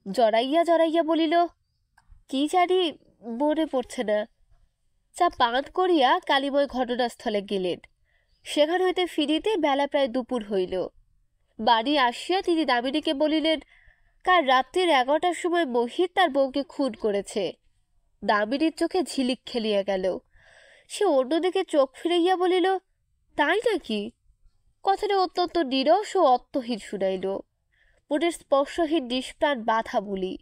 জড়াইয়া জড়াইয়া বলিল, কি জানি, মনে পড়ছে না। চা পান করিয়া কালীময় ঘটনাস্থলে গেলেন। সেখান হইতে ফিরিতে বেলা প্রায় দুপুর হইল। বাড়ি আসিয়া তিনি দামিনীকে বলিলেন, কাল রাত্রির 11টার সময় মোহিত তার বউকে খুন করেছে। দামিনীর চোখে ঝিলিক খেলিয়া গেল। সে অন্যদিকে চোখ ফিরাইয়া বলিল, তাই নাকি? কথাটা অত্যন্ত নিরস ও অর্থহীন শুনাইল। মনের স্পর্শহীন নিষ্প্রাণ বাধা বলি।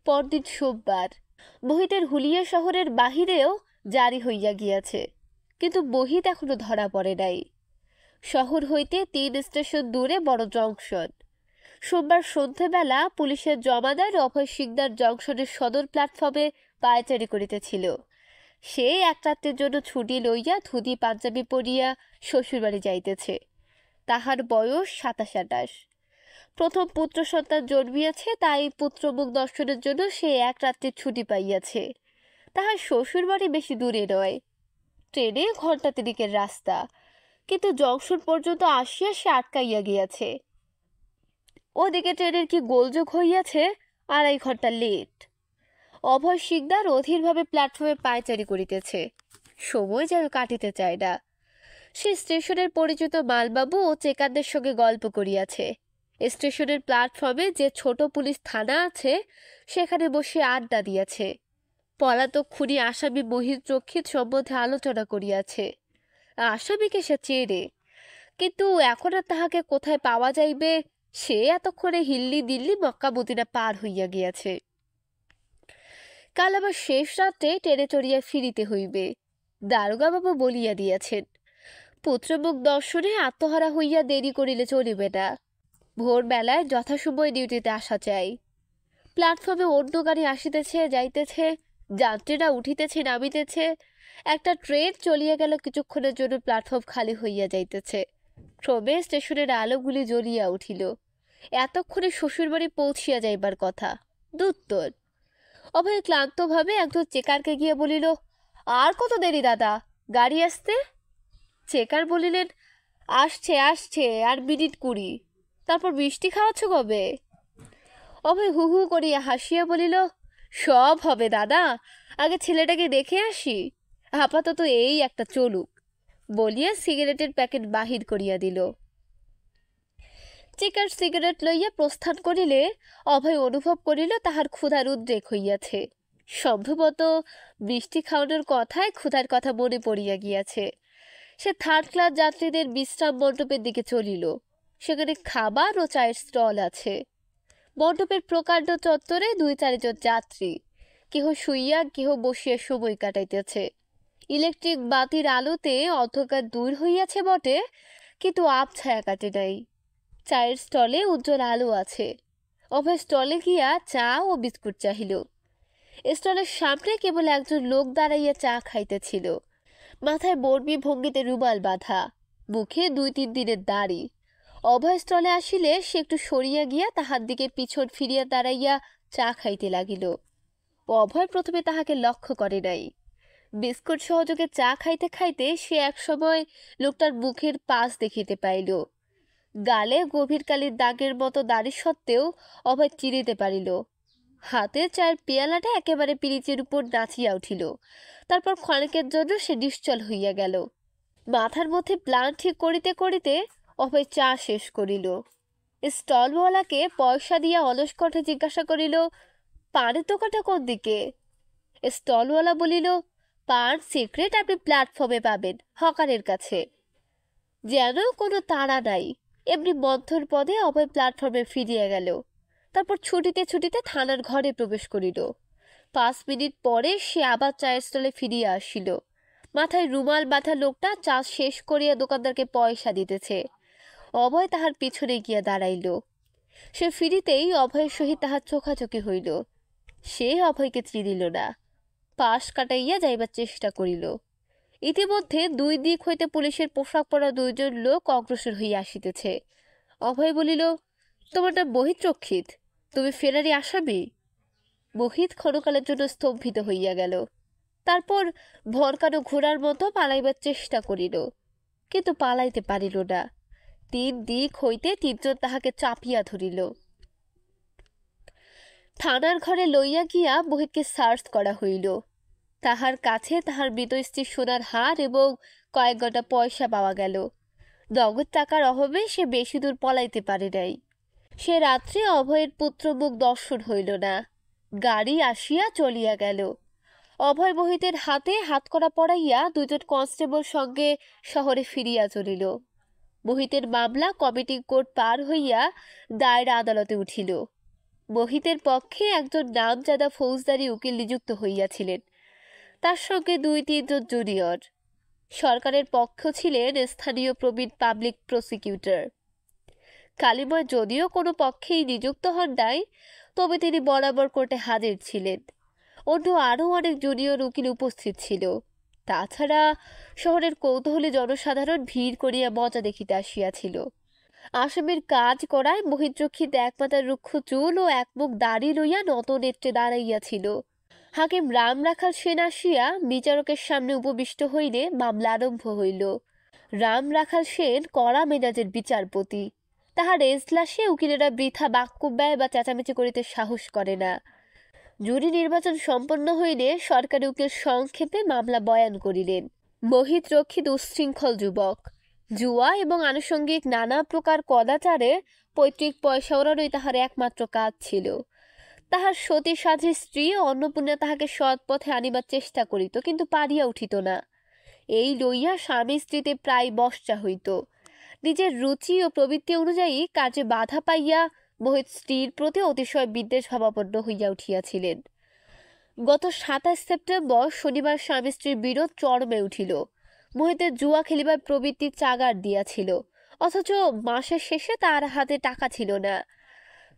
পরদিন সোমবার। মোহিতের হুলিয়া শহরের বাহিরেও জারি হইয়া গিয়াছে, কিন্তু মোহিত এখনো ধরা পড়ে নাই। শহর হইতে 3 স্টেশন দূরে বড় জংশন। সোমবার সন্ধ্যেবেলা পুলিশের জমাদার অভয় সিকদার জংশনের সদর প্ল্যাটফর্মে পায়চারি করিতেছিল। সে এক রাত্রের জন্য ছুটি লইয়া ধুতি পাঞ্জাবি পরিয়া শ্বশুরবাড়ি যাইতেছে। তাহার বয়স 27-28। প্রথম পুত্র সন্তান জন্মিয়াছে, তাই পুত্রমুখ দর্শনের জন্য সে এক রাত্রির ছুটি পাইয়াছে। তাহার শ্বশুরবাড়ি বেশি দূরে নয়, ট্রেনে ঘণ্টা 3 রাস্তা, কিন্তু জংশন পর্যন্ত আসিয়া সে আটকাইয়া গিয়াছে। ওদিকে ট্রেনের কি গোলযোগ হইয়াছে, 2.5 ঘণ্টা লেট। অভয় সিকদার অধীরভাবে প্ল্যাটফর্মে পায়চারি করিতেছে। সময় যেন কাটিতে চায় না। সে স্টেশনের পরিচিত মালবাবু ও চেকারদের সঙ্গে গল্প করিয়াছে। স্টেশনের প্ল্যাটফর্মে যে ছোট পুলিশ থানা আছে, সেখানে বসে আড্ডা দিয়াছে। পলাতক খুনি আসামি মহিদ্রক্ষিত সম্বন্ধে আলোচনা করিয়াছে। আসামিকে সে চেনে, কিন্তু এখন আর তাহাকে কোথায় পাওয়া যাইবে, সে এতক্ষণে হিল্লি দিল্লি মক্কা মদিনা পার হইয়া গিয়াছে। কাল আবার শেষ রাত্রে ট্রেনে চড়িয়া ফিরিতে হইবে, দারোগা বাবু বলিয়া দিয়াছেন। পুত্রমুখ দর্শনে আত্মহারা হইয়া দেরি করিলে চলিবে না। ভোরবেলায় যথাসময় ডিউটিতে আসা চাই। প্ল্যাটফর্মে অন্য গাড়ি আসিতেছে যাইতেছে, যাত্রীরা উঠিতেছে নামিতেছে। একটা ট্রেন চলিয়া গেল, কিছুক্ষণের জন্য প্ল্যাটফর্ম খালি হইয়া যাইতেছে। ক্রমে স্টেশনের আলোগুলি জ্বলিয়া উঠিল। এতক্ষণে শ্বশুরবাড়ি পৌঁছিয়া যাইবার কথা। দুত্তর। অভয় ক্লান্তভাবে একজন চেকারকে গিয়ে বলিল, আর কত দেরি দাদা, গাড়ি আসতে? চেকার বলিলেন, আসছে আসছে, আর মিনিট 20। তারপর মিষ্টি খাওয়াচ্ছ কবে? অভয় হু হু করিয়া হাসিয়া বলিল, সব হবে দাদা, আগে ছেলেটাকে দেখে আসি, আপাতত এই একটা চলুক, বলিয়া সিগারেটের প্যাকেট বাহির করিয়া দিল। চেকার সিগারেট লইয়া প্রস্থান করিলে অভয় অনুভব করিল তাহার ক্ষুধার উদ্রেক হইয়াছে। সম্ভবত মিষ্টি খাওয়ানোর কথায় ক্ষুধার কথা মনে পড়িয়া গিয়াছে। সে 3rd ক্লাস যাত্রীদের বিশ্রাম মণ্ডপের দিকে চলিল। সেখানে খাবার ও চায়ের স্টল আছে। মণ্ডপের প্রকাণ্ড চত্বরে 2-4 জন যাত্রী, কেহ শুইয়া কেহ বসিয়া সময় কাটাইতেছে। ইলেকট্রিক বাতির আলোতে অন্ধকার দূর হইয়াছে বটে, কিন্তু আবছায়া কাটে নাই। চায়ের স্টলে উজ্জ্বল আলো আছে। অভয় স্টলে গিয়া চা ও বিস্কুট চাহিল। স্টলের সামনে কেবল একজন লোক দাঁড়াইয়া চা খাইতেছিল। মাথায় বর্মী ভঙ্গিতে রুমাল বাঁধা, মুখে 2-3 দিনের দাড়ি। অভয় স্টলে আসিলে সে একটু সরিয়া গিয়া তাহার দিকে পিছন ফিরিয়া দাঁড়াইয়া চা খাইতে লাগিল। অভয় প্রথমে তাহাকে লক্ষ্য করে নাই। বিস্কুট সহযোগে চা খাইতে খাইতে সে একসময় লোকটার মুখের পাশ দেখিতে পাইল। গালে গভীর কালির দাগের মতো দাড়ি সত্ত্বেও অভয় চিনিতে পারিল। হাতের চায়ের পেয়ালাটা একেবারে পিরিচের উপর নাচিয়া উঠিল। তারপর ক্ষণিকের জন্য সে নিশ্চল হইয়া গেল। মাথার মধ্যে প্ল্যান ঠিক করিতে করিতে অভয় চা শেষ করিল। স্টলওয়ালাকে পয়সা দিয়া অলস কণ্ঠে জিজ্ঞাসা করিল, পানের দোকানটা কোন দিকে? স্টলওয়ালা বলিল, পান সিক্রেট আপনি প্ল্যাটফর্মে পাবেন, হকারের কাছে। যেন কোনো তাড়া নাই, এমনি মন্থর পদে অভয় প্ল্যাটফর্মে ফিরিয়া গেল। তারপর ছুটিতে ছুটিতে থানার ঘরে প্রবেশ করিল। 5 মিনিট পরে সে আবার চায়ের স্টলে ফিরিয়া আসিল। মাথায় রুমাল বাঁধা লোকটা চা শেষ করিয়া দোকানদারকে পয়সা দিতেছে। অভয় তাহার পিছনে গিয়া দাঁড়াইল। সে ফিরিতেই অভয়ের সহিত তাহার চোখাচোখি হইল। সে অভয়কে চিনিল না, পাশ কাটাইয়া যাইবার চেষ্টা করিল। ইতিমধ্যে 2 দিক হইতে পুলিশের পোশাক পরা 2 জন লোক অগ্রসর হইয়া আসিতেছে। অভয় বলিল, তোমার নাম মোহিত রক্ষিত, তুমি ফেরারি আসামি? মোহিত ক্ষণকালের জন্য স্তম্ভিত হইয়া গেল। তারপর ভরকানো ঘোড়ার মতো পালাইবার চেষ্টা করিল, কিন্তু পালাইতে পারিল না। 3 দিক হইতে 3 জন তাহাকে চাপিয়া ধরিল। থানার ঘরে লইয়া গিয়া মোহিতকে সার্চ করা হইল। তাহার কাছে তাহার মৃত স্ত্রীর সোনার হার এবং কয়েক ঘন্টা পয়সা পাওয়া গেল। নগদ টাকার অভাবে সে বেশি দূর পলাইতে পারে নাই। সে রাত্রে অভয়ের পুত্র মুখ দর্শন হইল না। গাড়ি আসিয়া চলিয়া গেল। অভয় মোহিতের হাতে হাতকড়া পরাইয়া 2 জন কনস্টেবল সঙ্গে শহরে ফিরিয়া চলিল। মোহিতের মামলা কমিটি কোর্ট পার হইয়া দায়রা আদালতে উঠিল। মোহিতের পক্ষে একজন নামজাদা ফৌজদারি উকিল নিযুক্ত হইয়াছিলেন, তার সঙ্গে 2-3 জন জুনিয়র। সরকারের পক্ষ ছিলেন স্থানীয় প্রবীণ পাবলিক প্রসিকিউটর। কালিময় যদিও কোনো পক্ষেই নিযুক্ত হন নাই, তবে তিনি বরাবর কোর্টে হাজির ছিলেন। অন্য আরও অনেক জুনিয়র উকিল উপস্থিত ছিল। তাছাড়া শহরের কৌতূহলী জনসাধারণ ভিড় করিয়া মজা দেখিতে আসিয়াছিল। আসামির কাজ করায় মোহিত রক্ষিত একমাথার রুক্ষ চুল ও একমুখ দাড়ি লইয়া নত নেত্রে দাঁড়াইয়াছিল। হাকিম রাম রাখাল সেন আসিয়া বিচারকের সামনে উপবিষ্ট হইলে মামলা আরম্ভ হইল। রাম রাখাল সেন কড়া মেজাজের বিচারপতি। তাহার এজলাসে উকিলেরা বৃথা বাক্য ব্যয় বা চেঁচামেচি করিতে সাহস করে না। জুরি নির্বাচন সম্পন্ন হইলে সরকারি উকিল সংক্ষেপে মামলা বয়ান করিলেন। মোহিত রক্ষিত উচ্ছৃঙ্খল যুবক। জুয়া এবং আনুষঙ্গিক নানা প্রকার কদাচারে পৈতৃক পয়সা ওড়ানোই তাহার একমাত্র কাজ ছিল। তাহার সতী সাধী স্ত্রী অন্নপূর্ণা তাহাকে সৎ পথে আনিবার চেষ্টা করিত, কিন্তু পারিয়া উঠিত না। এই লইয়া স্বামী স্ত্রীতে প্রায় বর্ষা হইত। নিজের রুচি ও প্রবৃত্তি অনুযায়ী কাজে বাধা পাইয়া মোহিত স্ত্রীর প্রতি অতিশয় বিদ্বেষ ভাবাপন্ন হইয়া উঠিয়াছিলেন। গত 27 সেপ্টেম্বর শনিবার স্বামী স্ত্রীর বিরোধ চরমে উঠিল। মোহিতের জুয়া খেলিবার প্রবৃত্তি চাগার দিয়াছিল, অথচ মাসের শেষে তার হাতে টাকা ছিল না।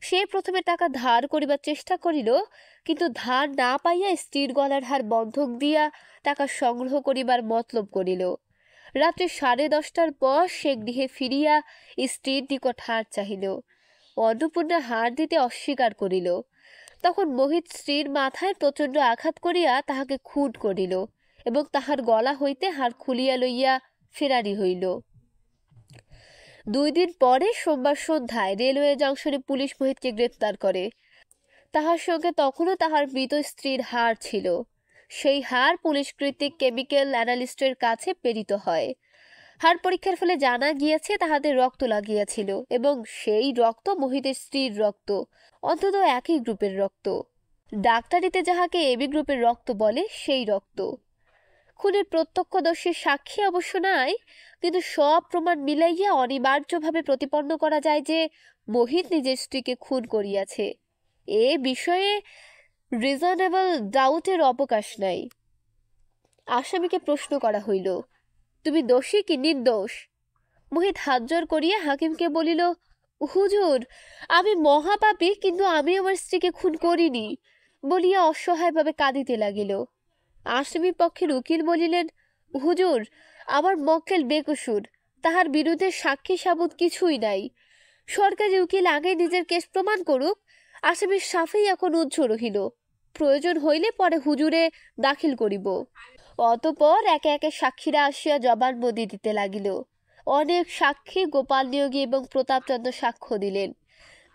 সে প্রথমে টাকা ধার করিবার চেষ্টা করিল, কিন্তু ধার না পাইয়া স্ত্রীর গলার হার বন্ধক দিয়া টাকা সংগ্রহ করিবার মতলব করিল। রাত্রি 10:30টার পর সে গৃহে ফিরিয়া স্ত্রীর নিকট হার চাহিল। অন্নপূর্ণা হার দিতে অস্বীকার করিল। তখন মোহিত স্ত্রীর মাথায় প্রচণ্ড আঘাত করিয়া তাহাকে খুন করিল এবং তাহার গলা হইতে হার খুলিয়া লইয়া ফেরারি হইল। 2 দিন পরে সোমবার সন্ধ্যায় রেলওয়ে জংশনে পুলিশ মোহিতকে গ্রেপ্তার করে। তাহার সঙ্গে তখনও তাহার মৃত স্ত্রীর হার ছিল। সেই হার পুলিশ কর্তৃক কেমিক্যাল অ্যানালিস্টের কাছে প্রেরিত হয়। হার পরীক্ষার ফলে জানা গিয়েছে তাহাদের রক্ত লাগিয়াছিল এবং সেই রক্ত মোহিতের স্ত্রীর রক্ত, অন্তত একই গ্রুপের রক্ত। ডাক্তারিতে যাহাকে এবি গ্রুপের রক্ত বলে, সেই রক্ত। খুনের প্রত্যক্ষদর্শীর সাক্ষী অবশ্য নাই, কিন্তু সব প্রমাণ মিলাইয়া অনিবার্যভাবে প্রতিপন্ন করা যায় যে মোহিত নিজের স্ত্রীকে খুন করিয়াছে। এ বিষয়ে রিজনেবল ডাউটের অবকাশ নাই। আসামিকে প্রশ্ন করা হইল, তুমি দোষী কি নির্দোষ? মোহিত হাত জোড় করিয়া হাকিমকে বলিল, হুজুর, আমি মহাপাপী, কিন্তু আমি আমার স্ত্রীকে খুন করিনি বলিয়া অসহায়ভাবে কাঁদিতে লাগিল। আসামি পক্ষের উকিল বলিলেন, হুজুর, আমার মক্কেল বেকসুর, তাহার বিরুদ্ধে সাক্ষী সাবুত কিছুই নাই। সরকারি উকিল আগে নিজের কেস প্রমাণ করুক, আসামির সাফেই এখন উজ্জ্ব রহিল, প্রয়োজন হইলে পরে হুজুরে দাখিল করিব। অতঃপর একে একে সাক্ষীরা আসিয়া জবানবন্দি দিতে লাগিল। অনেক সাক্ষী গোপাল নিয়োগী এবং প্রতাপচন্দ্র সাক্ষ্য দিলেন।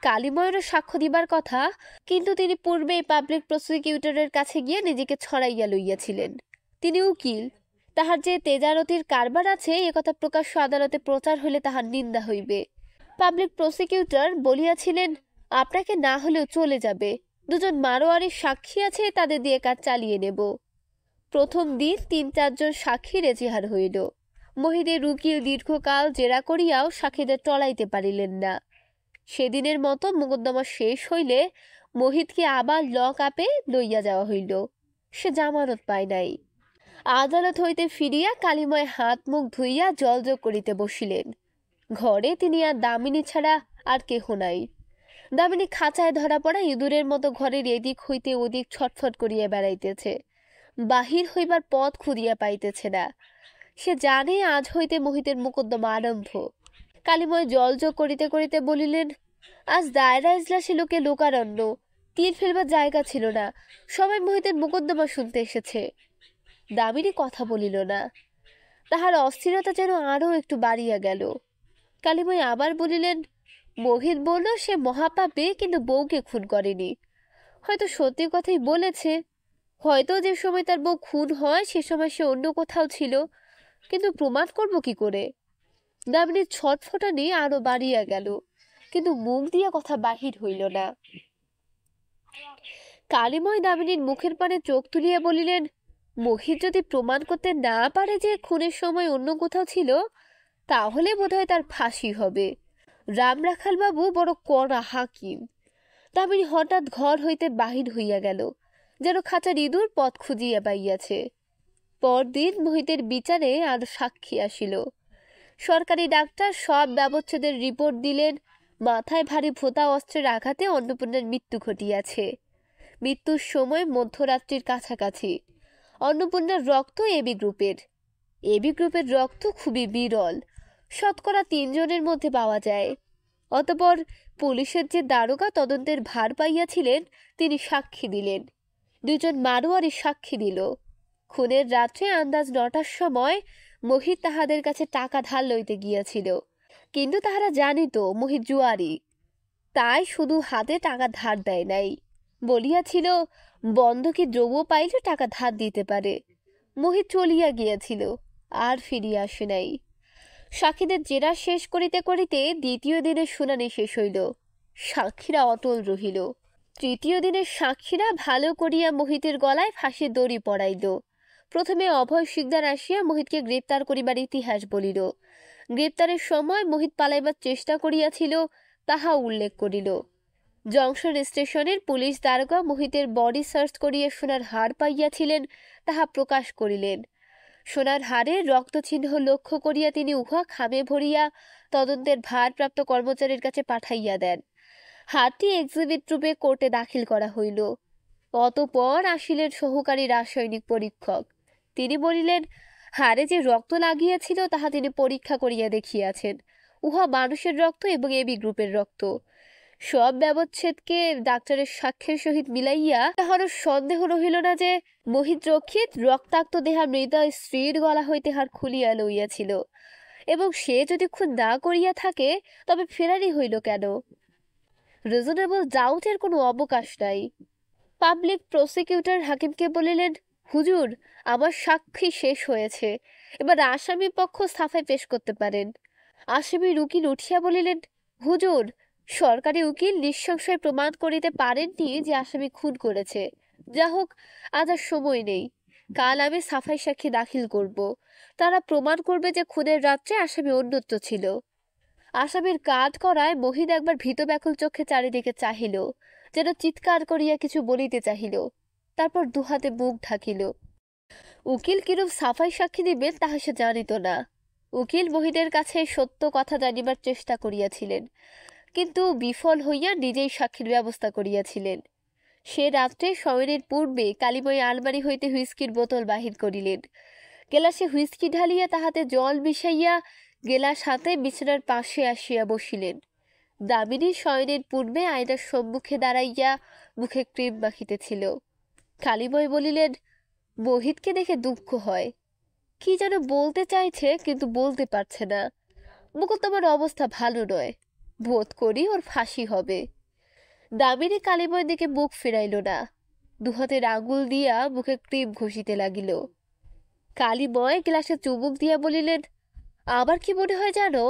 কালীময়েরও সাক্ষ্য দিবার কথা, কিন্তু তিনি পূর্বেই পাবলিক প্রসিকিউটরের কাছে গিয়ে নিজেকে ছড়াইয়া লইয়াছিলেন। তিনি উকিল, তাহার যে তেজারতির কারবার আছে একথা প্রকাশ্য আদালতে প্রচার হইলে তাহার নিন্দা হইবে। পাবলিক প্রসিকিউটর বলিয়াছিলেন, আপনাকে না হলেও চলে যাবে, দুজন মারোয়ারির সাক্ষী আছে, তাদের দিয়ে কাজ চালিয়ে নেব। প্রথম দিন ৩-৪ জন সাক্ষী রেজিহার হইল। মহিদের উকিল দীর্ঘকাল জেরা করিয়াও সাক্ষীদের টলাইতে পারিলেন না। সেদিনের মতো মোকদ্দমা শেষ হইলে মোহিতকে আবার লক আপে লইয়া যাওয়া হইল। সে জামানত পায় নাই। আদালত হইতে ফিরিয়া কালীময় হাত মুখ ধুইয়া জলযোগ করিতে বসিলেন। ঘরে তিনি আর দামিনী ছাড়া আর কেহ নাই। দামিনী খাঁচায় ধরা পড়া ইঁদুরের মতো ঘরের এদিক হইতে ওদিক ছটফট করিয়া বেড়াইতেছে, বাহির হইবার পথ খুঁজিয়া পাইতেছে না। সে জানে আজ হইতে মোহিতের মোকদ্দমা আরম্ভ। কালীময় জলযোগ করিতে করিতে বলিলেন, আজ দায়রা ইজলাসে লোকে লোকারণ্য, তীর ফেলবার জায়গা ছিল না, সবাই মোহিতের মোকদ্দমা শুনতে এসেছে। দামিনী কথা বলিল না। তাহার অস্থিরতা যেন আরো একটু বাড়িয়া গেল। কালীময় আবার বলিলেন, মোহিত বলল সে মহাপাপী, কিন্তু বউকে খুন করেনি। হয়তো সত্যি কথাই বলেছে, হয়তো যে সময় তার বউ খুন হয় সে সময় সে অন্য কোথাও ছিল, কিন্তু প্রমাণ করব কি করে? দামিনীর ছটফটানি আরো বাড়িয়া গেল, কিন্তু মুখ দিয়া কথা বাহির হইল না। কালীময় দামিনীর মুখের পানে চোখ তুলিয়া বলিলেন, মোহিত যদি প্রমাণ করতে না পারে যে খুনের সময় অন্য কোথাও ছিল, তাহলে বোধহয় তার ফাঁসি হবে। রামরাখাল বাবু বড় কড়া হাকিম। দামিনী হঠাৎ ঘর হইতে বাহির হইয়া গেল, যেন খাঁচার ইঁদুর পথ খুঁজিয়া পাইয়াছে। পরদিন মোহিতের বিচারে আর সাক্ষী আসিল। সরকারি ডাক্তার সব ব্যবচ্ছেদের রিপোর্ট দিলেন। মাথায় ভারী ভোঁতা অস্ত্রের আঘাতে অন্নপূর্ণার মৃত্যু ঘটিয়াছে। মৃত্যুর সময় মধ্যরাত্রির কাছাকাছি। অন্নপূর্ণার রক্ত এবি গ্রুপের। এবি গ্রুপের রক্ত খুবই বিরল, শতকরা ৩ জনের মধ্যে পাওয়া যায়। অতঃপর পুলিশের যে দারোগা তদন্তের ভার পাইয়াছিলেন তিনি সাক্ষী দিলেন। ২ জন মারোয়ারি সাক্ষী দিল। খুনের রাত্রে আন্দাজ ৯টার সময় মোহিত তাহাদের কাছে টাকা ধার লইতে গিয়াছিল, কিন্তু তাহারা জানিত মোহিত জুয়ারি, তাই শুধু হাতে টাকা ধার দেয় নাই। বলিয়াছিল বন্ধকি দ্রব্য পাইলে টাকা ধার দিতে পারে। মোহিত চলিয়া গিয়াছিল, আর ফিরিয়া আসে নাই। সাক্ষীদের জেরা শেষ করিতে করিতে দ্বিতীয় দিনের শুনানি শেষ হইল। সাক্ষীরা অটল রহিল। তৃতীয় দিনের সাক্ষীরা ভালো করিয়া মোহিতের গলায় ফাঁসির দড়ি পড়াইল। প্রথমে অভয় শিকদার আসিয়া মোহিতকে গ্রেপ্তার করিবার ইতিহাস বলিল। গ্রেপ্তারের সময় মোহিত পালাইবার চেষ্টা করিয়াছিল তাহা উল্লেখ করিল। জংশন স্টেশনের পুলিশ দারোগা মোহিতের বডি সার্চ করিয়া সোনার হাড় পাইয়াছিলেন, তাহা প্রকাশ করিলেন। সোনার হাড়ে রক্তচিহ্ন লক্ষ্য করিয়া তিনি উহা খামে ভরিয়া তদন্তের ভারপ্রাপ্ত কর্মচারীর কাছে পাঠাইয়া দেন। হাড়টি এক্সিবিট রূপে কোর্টে দাখিল করা হইল। অতঃপর আসিলেন সহকারী রাসায়নিক পরীক্ষক। তিনি বলিলেন, হাড়ে যে রক্ত লাগিয়াছিল তাহা তিনি পরীক্ষা করিয়া দেখিয়াছেন, উহা মানুষের রক্ত এবং এবি গ্রুপের রক্ত। সব ব্যবচ্ছেদকে ডাক্তারের সাক্ষ্যের সহিত মিলাইয়া তাহারও সন্দেহ রহিল না যে মোহিত রক্ষিত রক্তাক্ত দেহা মৃদা স্ত্রীর গলা হইতে হাড় খুলিয়া লইয়াছিল, এবং সে যদি খুন না করিয়া থাকে তবে ফেরারি হইল কেন? রিজনেবল ডাউটের কোনো অবকাশ নাই। পাবলিক প্রসিকিউটর হাকিমকে বলিলেন, হুজুর, আমার সাক্ষী শেষ হয়েছে, এবার আসামি পক্ষ সাফাই পেশ করতে পারেন। আসামির উকিল উঠিয়া বলিলেন, হুজুর, সরকারি উকিল নিঃসংশয় প্রমাণ করিতে পারেননি যে আসামি খুন করেছে। যা হোক, আজ আর সময় নেই, কাল আমি সাফাই সাক্ষী দাখিল করব। তারা প্রমাণ করবে যে খুনের রাত্রে আসামি অন্যত্র ছিল। আসামির কাঠ করায় মোহিত একবার ভীত ব্যাকুল চোখে চারিদিকে চাহিল, যেন চিৎকার করিয়া কিছু বলিতে চাহিল, তারপর দুহাতে মুখ ঢাকিল। উকিল কিরূপ সাফাই সাক্ষী দিবেন তাহা সে জানিত না। উকিল মোহিতের কাছে সত্য কথা জানিবার চেষ্টা করিয়াছিলেন, কিন্তু বিফল হইয়া নিজেই সাক্ষীর ব্যবস্থা করিয়াছিলেন। সে রাত্রে শয়নের পূর্বে কালীময় আলমারি হইতে হুইস্কির বোতল বাহির করিলেন। গেলাসে হুইস্কি ঢালিয়া তাহাতে জল মিশাইয়া গেলাস হাতে বিছানার পাশে আসিয়া বসিলেন। দামিনী শয়নের পূর্বে আয়নার সম্মুখে দাঁড়াইয়া মুখে ক্রিম মাখিতেছিল। কালীময় বলিলেন, বহিতকে দেখে দুঃখ হয়। কি যেন বলতে চাইছে কিন্তু বলতে পারছে না। মুকুন্দমার অবস্থা ভালো নয়, বোধ করি ওর ফাঁসি হবে। দামিনী কালীময়ের দিকে মুখ ফিরাইল না, দুহাতের আঙুল দিয়া মুখে ক্রিম ঘষিতে লাগিল। কালীময় গ্লাসে চুমুক দিয়া বলিলেন, আবার কি মনে হয় জানো,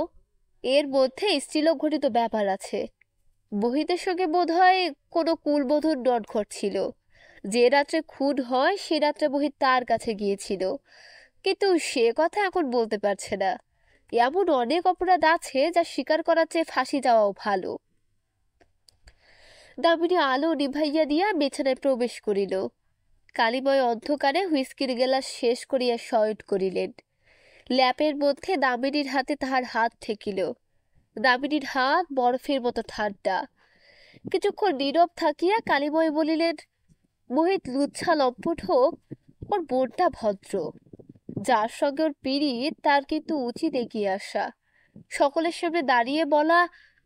এর মধ্যে স্ত্রীলোক ঘটিত ব্যাপার আছে। বহিতের সঙ্গে বোধ হয় কোনো কুলবধূর নটঘট ছিল। যে রাত্রে খুন হয় সে রাত্রে বহিত তার কাছে গিয়েছিল, কিন্তু সে কথা এখন বলতে পারছে না। এমন অনেক অপরাধ আছে যা স্বীকার করার চেয়ে ফাঁসি যাওয়াও ভালো। দামিনী আলো নিভাইয়া দিয়া বিছানায় প্রবেশ করিল। কালীময় অন্ধকারে হুইস্কির গেলাস শেষ করিয়া শয়ন করিলেন। ল্যাপের মধ্যে দামিনীর হাতে তাহার হাত ঠেকিল। দামিনীর হাত বরফের মতো ঠান্ডা। কিছুক্ষণ নীরব থাকিয়া কালীময় বলিলেন, মোহিত লুচ্ছা লম্পট হোক, ওর বোনটা ভদ্র। যার সঙ্গে ওর পীড়িত তার কিন্তু উচিত এগিয়ে আসা, সকলের সামনে দাঁড়িয়ে বলা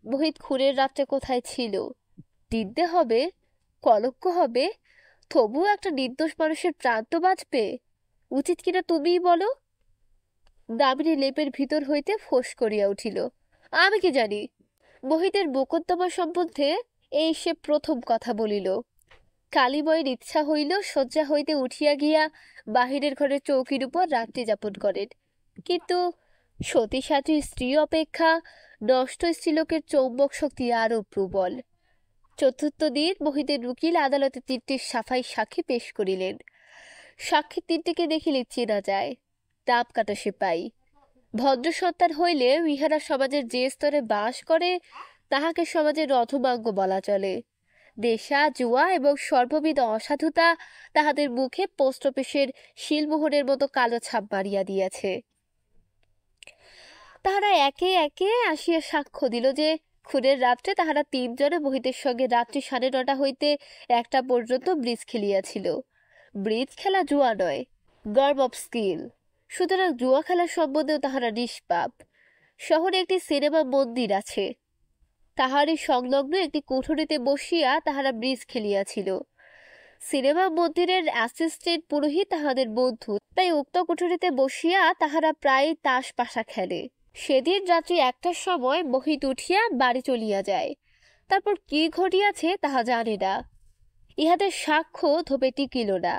মোহিত খুনের রাত্রে কোথায় ছিল। দিতে হবে, কলঙ্ক হবে, তবুও একটা নির্দোষ মানুষের প্রাণ তো বাঁচবে। উচিত কিনা তুমিই বলো। দামিনী লেপের ভিতর হইতে ফোঁস করিয়া উঠিল, আমি কি জানি। মোহিতের মোকদ্দমা সম্বন্ধে এই সে প্রথম কথা বলিল। কালীময়ের ইচ্ছা হইল শয্যা হইতে উঠিয়া গিয়া বাহিরের ঘরের চৌকির উপর রাত্রি যাপন করেন, কিন্তু সতী সাথীর স্ত্রী অপেক্ষা নষ্ট স্ত্রীলোকের চৌম্বক শক্তি আরো প্রবল। চতুর্থ দিন মোহিতের উকিল আদালতে 3টি সাফাই সাক্ষী পেশ করিলেন। সাক্ষী 3টিকে দেখিলে চেনা যায়, ডাব কাটা সেপাই। ভদ্র সত্তার হইলে ইহারা সমাজের যে স্তরে বাস করে তাহাকে সমাজের রথবাঙ্গ বলা চলে। নেশা, জুয়া এবং সর্ববিধ অসাধুতা তাহাদের মুখে পোস্ট অফিসের শিলমোহরের মতো কালো ছাপ মারিয়া দিয়াছে। তাহারা একে একে আসিয়া সাক্ষ্য দিল যে খুনের রাত্রে তাহারা 3 জনে মোহিতের সঙ্গে রাত্রি 9:30 হইতে 1টা পর্যন্ত ব্রিজ খেলিয়াছিল। ব্রিজ খেলা জুয়া নয়, গর্ব অফ স্কিল, সুতরাং জুয়া খেলার সম্বন্ধেও তাহারা নিষ্পাপ। শহরে একটি সিনেমা মন্দির আছে, তাহারই সংলগ্ন একটি কুঠুরিতে বসিয়া তাহারা ব্রিজ খেলিয়াছিল। সিনেমা মন্দিরের অ্যাসিস্ট্যান্ট পুরোহিত তাহাদের বন্ধু, তাই উক্ত কুঠুরিতে বসিয়া তাহারা প্রায় তাস পাশা খেলে। সেদিন রাত্রি 1টার সময় মোহিত উঠিয়া বাড়ি চলিয়া যায়। তারপর কি ঘটিয়াছে তাহা জানে না। ইহাদের সাক্ষ্য ধোপে টিকিল না,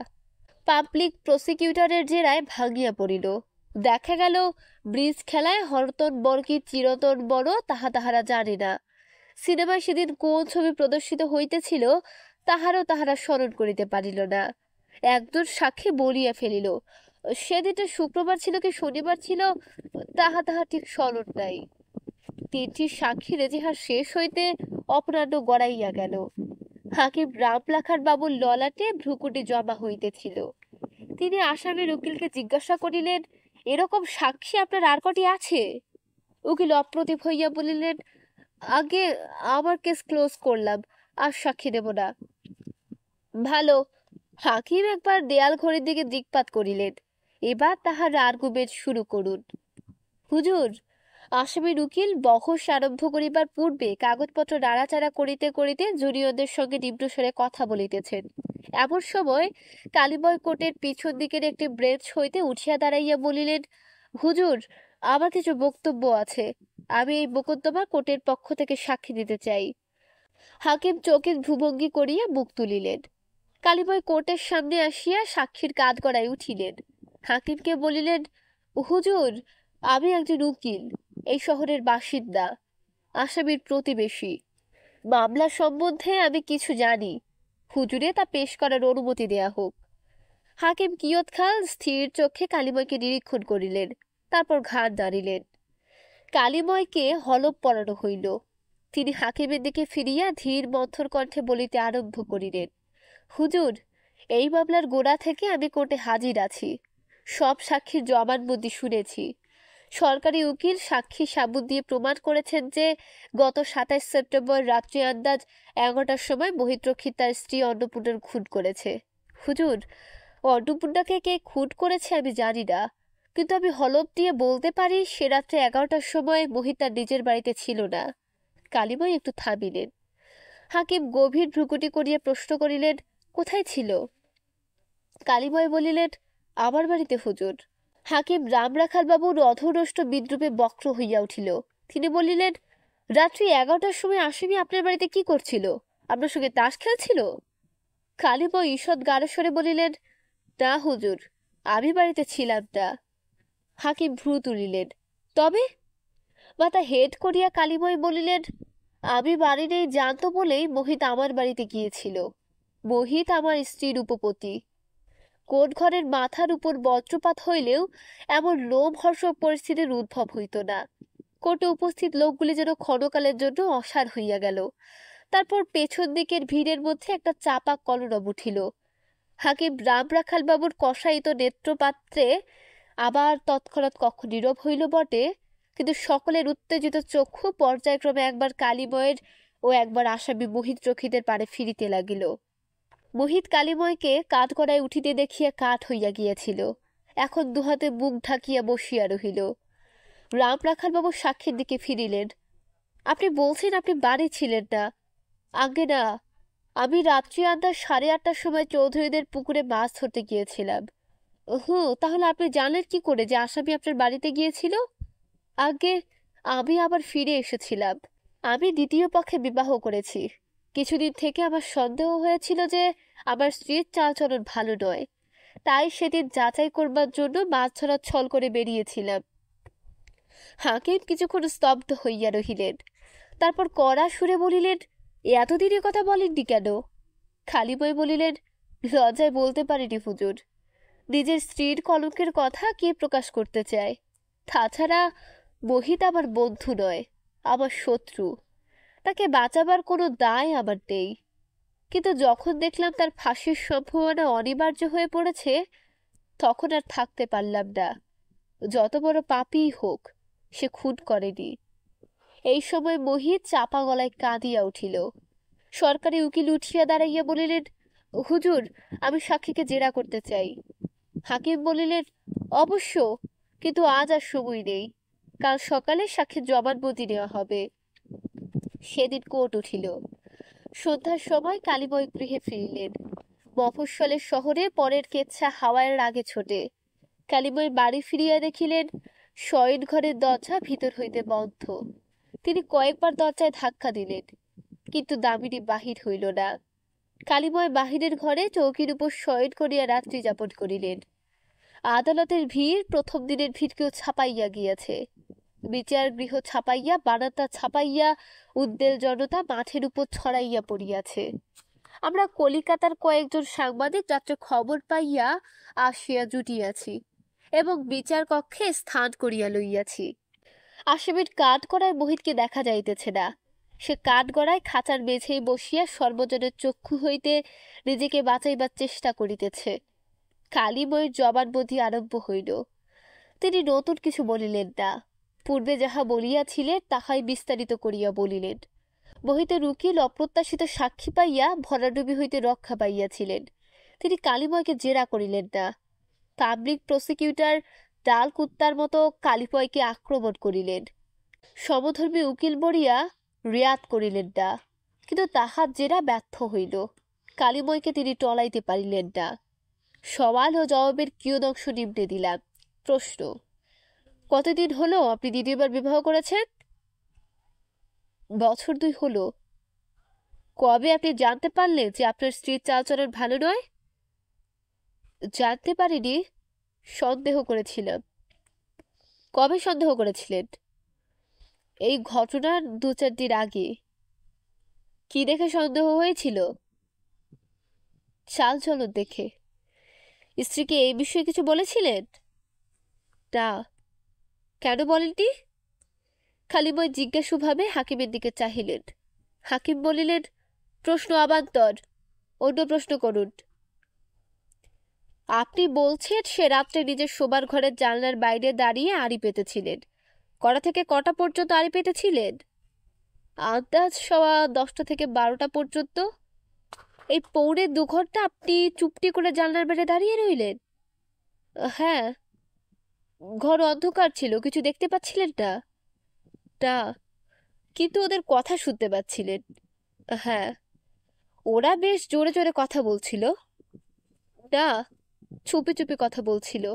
পাবলিক প্রসিকিউটরের জেরায় ভাঙিয়া পড়িল। দেখা গেল ব্রিজ খেলায় হরতন বড় কি চিরতন বড় তাহা তাহারা জানে না। সিনেমায় সেদিন কোন ছবি প্রদর্শিত হইতেছিল তাহারও তাহারা স্মরণ করিতে পারিল না। একজন সাক্ষী বলিয়া ফেলিল, সেদিনটা শুক্রবার ছিল কি শনিবার ছিল তাহা ঠিক স্মরণ নাই। 3টি সাক্ষীর এজাহার শেষ হইতে অপরাহ্ন গড়াইয়া গেল। হাকিম রামলাখার বাবুর ললাটে ভ্রুকুটি জমা হইতেছিল। তিনি আসামির উকিলকে জিজ্ঞাসা করিলেন, এরকম সাক্ষী আপনার আর কটি আছে? উকিল অপ্রতিভ হইয়া বলিলেন, আগে আমার কেস ক্লোজ করলাম, আর সাক্ষী দেব না। ভালো। হাকিম একবার দেয়াল ঘড়ির দিকে দিকপাত করিলেন, এবার তাহার আর্গুমেন্ট শুরু করুন। হুজুর, আসামির উকিল বহস আরম্ভ করিবার পূর্বে কাগজপত্র নাড়াচাড়া করিতে করিতে জুনিয়রদের সঙ্গে নিম্নস্বরে কথা বলিতেছেন। এমন সময় কালীময় কোর্টের পিছন দিকের একটি ব্রেঞ্চ হইতে উঠিয়া দাঁড়াইয়া বলিলেন, হুজুর, আমার কিছু বক্তব্য আছে। আমি এই মোকদ্দমা কোর্টের পক্ষ থেকে সাক্ষী দিতে চাই। হাকিম চকিত ভ্রুভঙ্গি করিয়া মুখ তুলিলেন। কালীময় কোর্টের সামনে আসিয়া সাক্ষীর কাঠগড়ায় উঠিলেন। হাকিমকে বলিলেন, হুজুর, আমি একজন উকিল, এই শহরের বাসিন্দা, আসামির প্রতিবেশী। মামলা সম্বন্ধে আমি কিছু জানি, হুজুরে তা পেশ করার অনুমতি দেয়া হোক। হাকিম কিয়ৎকাল স্থির চোখে কালীময়কে নিরীক্ষণ করিলেন, তারপর ঘাড় নাড়িলেন। কালীময়কে হলপ পরানো হইল। তিনি হাকিমের দিকে ফিরিয়া ধীর মন্থর কণ্ঠে বলিতে আরম্ভ করিলেন, হুজুর, এই মামলার গোড়া থেকে আমি কোর্টে হাজির আছি, সব সাক্ষীর জবানবন্দি শুনেছি। সরকারি উকিল সাক্ষী সাবুত দিয়ে প্রমাণ করেছেন যে গত 27 সেপ্টেম্বর রাত্রি আন্দাজ 11টার সময় মোহিতরক্ষী তার স্ত্রী অন্নপূর্ণার খুন করেছে। হুজুর, অন্নপূর্ণাকে কে খুন করেছে আমি জানি না, কিন্তু আমি হলফ দিয়ে বলতে পারি সে রাত্রে 11টার সময় মোহিত তার নিজের বাড়িতে ছিল না। কালিময় একটু থামিলেন। হাকিম গভীর ভ্রুকুটি করিয়া প্রশ্ন করিলেন, কোথায় ছিল? কালিময় বলিলেন, আমার বাড়িতে হুজুর। হাকিম রামরাখাল বাবুর অধরষ্ট বিদ্রুপে বক্র হইয়া উঠিল। তিনি বলিলেন, রাত্রি 11টার সময় আসামি আপনার বাড়িতে কি করছিল? আপনার সঙ্গে তাস খেলছিল? কালিময় ঈষৎ গাঢ়স্বরে বলিলেন, না হুজুর, আমি বাড়িতে ছিলাম না। হাকিম ভ্রু তুলিলেন। তবে? মাথা হেড করিয়া কালিময় বলিলেন, আমি বাড়ি নেই জানতো বলেই মোহিত আমার বাড়িতে গিয়েছিল। মোহিত আমার স্ত্রীর উপপতি। কোট ঘরের মাথার উপর বজ্রপাত হইলেও এমন লোমহর্ষক পরিস্থিতির উদ্ভব হইত না। কোর্টে উপস্থিত লোকগুলি যেন ক্ষণকালের জন্য অসাড় হইয়া গেল। তারপর পেছন দিকের ভিড়ের মধ্যে একটা চাপা কলরব উঠিল। হাকিম রামরাখাল বাবুর কষায়িত নেত্রপাত্রে আবার তৎক্ষণাৎ কক্ষ নীরব হইল বটে, কিন্তু সকলের উত্তেজিত চক্ষু পর্যায়ক্রমে একবার কালিময়ের ও একবার আসামি মোহিত রক্ষীদের পারে ফিরিতে লাগিল। মোহিত কালিময়কে কাঠগড়ায় উঠিতে দেখিয়া কাঠ হইয়া গিয়াছিল। এখন দুহাতে মুখ ঢাকিয়া বসিয়া রহিল। রামরাখাল বাবু সাক্ষীর দিকে ফিরিলেন। আপনি বলছেন আপনি বাড়ি ছিলেন না? আজ্ঞে না, আমি রাত্রি আন্দাজ 8:30টার সময় চৌধুরীদের পুকুরে মাছ ধরতে গিয়েছিলাম। তাহলে আপনি জানলেন কি করে যে আসামি আপনার বাড়িতে গিয়েছিল? আজ্ঞে, আমি আবার ফিরে এসেছিলাম। আমি দ্বিতীয় পক্ষে বিবাহ করেছি। কিছুদিন থেকে আমার সন্দেহ হয়েছিল যে আমার স্ত্রীর চালচলন ভালো নয়, তাই সেদিন যাচাই করবার জন্য মাছ ধরার ছল করে বেরিয়েছিলাম। হাকিম কিছুক্ষণ স্তব্ধ হইয়া রহিলেন। তারপর কড়া সুরে বলিলেন, এতদিনের কথা বলেননি কেন? কালিময় বলিলেন, লজ্জায় বলতে পারিনি হুজুর। নিজের স্ত্রীর কলঙ্কের কথা কে প্রকাশ করতে চায়? তাছাড়া মোহিত আমার বন্ধু নয়, আমার শত্রু। তাকে বাঁচাবার কোনো দায় আমার নেই। কিন্তু যখন দেখলাম তার ফাঁসির সম্ভাবনা অনিবার্য হয়ে পড়েছে, তখন আর থাকতে পারলাম না। যত বড় পাপীই হোক, সে খুন করেনি। এই সময় মোহিত চাপা গলায় কাঁদিয়া উঠিল। সরকারি উকিল উঠিয়া দাঁড়াইয়া বলিলেন, হুজুর, আমি সাক্ষীকে জেরা করতে চাই। হাকিম বলিলেন, অবশ্য, কিন্তু আজ আর সময় নেই। কাল সকালে সাক্ষীর জবানবন্দি নেওয়া হবে। সেদিন কোর্ট উঠিল। সন্ধ্যার সময় কালিময় গৃহে ফিরিলেন। মফস্বলের শহরে পরের কেচ্ছা হাওয়ার আগে ছোটে। কালিময় বাড়ি ফিরিয়া দেখিলেন শয়ন ঘরের দরজা ভিতর হইতে বন্ধ। তিনি কয়েকবার দরজায় ধাক্কা দিলেন, কিন্তু দামিনী বাহির হইল না। কালিময় বাহিরের ঘরে চৌকির উপর শয়ন করিয়া রাত্রি যাপন করিলেন। আদালতের ভিড় প্রথম দিনের ভিড়কেও ছাপাইয়া গিয়াছে। বিচার গৃহ ছাপাইয়া, বারান্দা ছাপাইয়া, উদ্বেল জনতা মাঠের উপর ছড়াইয়া পড়িয়াছে। আমরা কলিকাতার কয়েকজন সাংবাদিক রাত্রে খবর পাইয়া আসিয়া জুটিয়াছি এবং বিচার কক্ষে স্থান করিয়া লইয়াছি। আসামির কাঠগড়ায় মোহিতকে দেখা যাইতেছে না। সে কাঠগড়ায় খাঁচার মেঝেই বসিয়া সর্বজনের চক্ষু হইতে নিজেকে বাঁচাইবার চেষ্টা করিতেছে। কালিময়ের জবানবন্দি আরম্ভ হইল। তিনি নতুন কিছু বলিলেন না। পূর্বে যাহা বলিয়াছিলেন তাহাই বিস্তারিত করিয়া বলিলেন। মোহিতের উকিল অপ্রত্যাশিত সাক্ষী পাইয়া ভরাডুবি হইতে রক্ষা পাইয়াছিলেন। তিনি কালিময়কে জেরা করিলেন না। পাবলিক প্রসিকিউটর ডাল কুত্তার মতো কালিময়কে আক্রমণ করিলেন। সমধর্মী উকিল বলিয়া রেয়াত করিলেন না, কিন্তু তাহার জেরা ব্যর্থ হইল। কালিময়কে তিনি টলাইতে পারিলেন না। সওয়াল ও জবাবের কিয়দংশ নিম্নে দিলাম। প্রশ্ন, কতদিন হলো আপনি দ্বিতীয়বার বিবাহ করেছেন? বছর 2 হলো। কবে আপনি জানতে পারলেন যে আপনার স্ত্রীর চালচলন ভালো নয়? জানতে পারিনি, সন্দেহ করেছিলাম। কবে সন্দেহ করেছিলেন? এই ঘটনার 2-4 দিন আগে। কি দেখে সন্দেহ হয়েছিল? চালচলন দেখে। স্ত্রীকে এই বিষয়ে কিছু বলেছিলেন? না। কেন বলেননি? কালিময় জিজ্ঞাসুভাবে হাকিমের দিকে চাহিলেন। হাকিম বলিলেন, প্রশ্ন অবান্তর, অন্য প্রশ্ন করুন। আপনি বলছেন সে রাত্রে নিজের শোবার ঘরের জানলার বাইরে দাঁড়িয়ে আড়ি পেতেছিলেন। কটা থেকে কটা পর্যন্ত আড়ি পেতেছিলেন? আন্দাজ 10টা থেকে 12টা পর্যন্ত। এই পৌনে 2 ঘন্টা আপনি চুপটি করে জানলার বাইরে দাঁড়িয়ে রইলেন? হ্যাঁ। ঘর অন্ধকার ছিল, কিছু দেখতে পাচ্ছিলেন না? না, কিন্তু ওদের কথা শুনতে পাচ্ছিলেন? হ্যাঁ। ওরা বেশ জোরে জোরে কথা বলছিল? না, চুপি চুপি কথা বলছিল।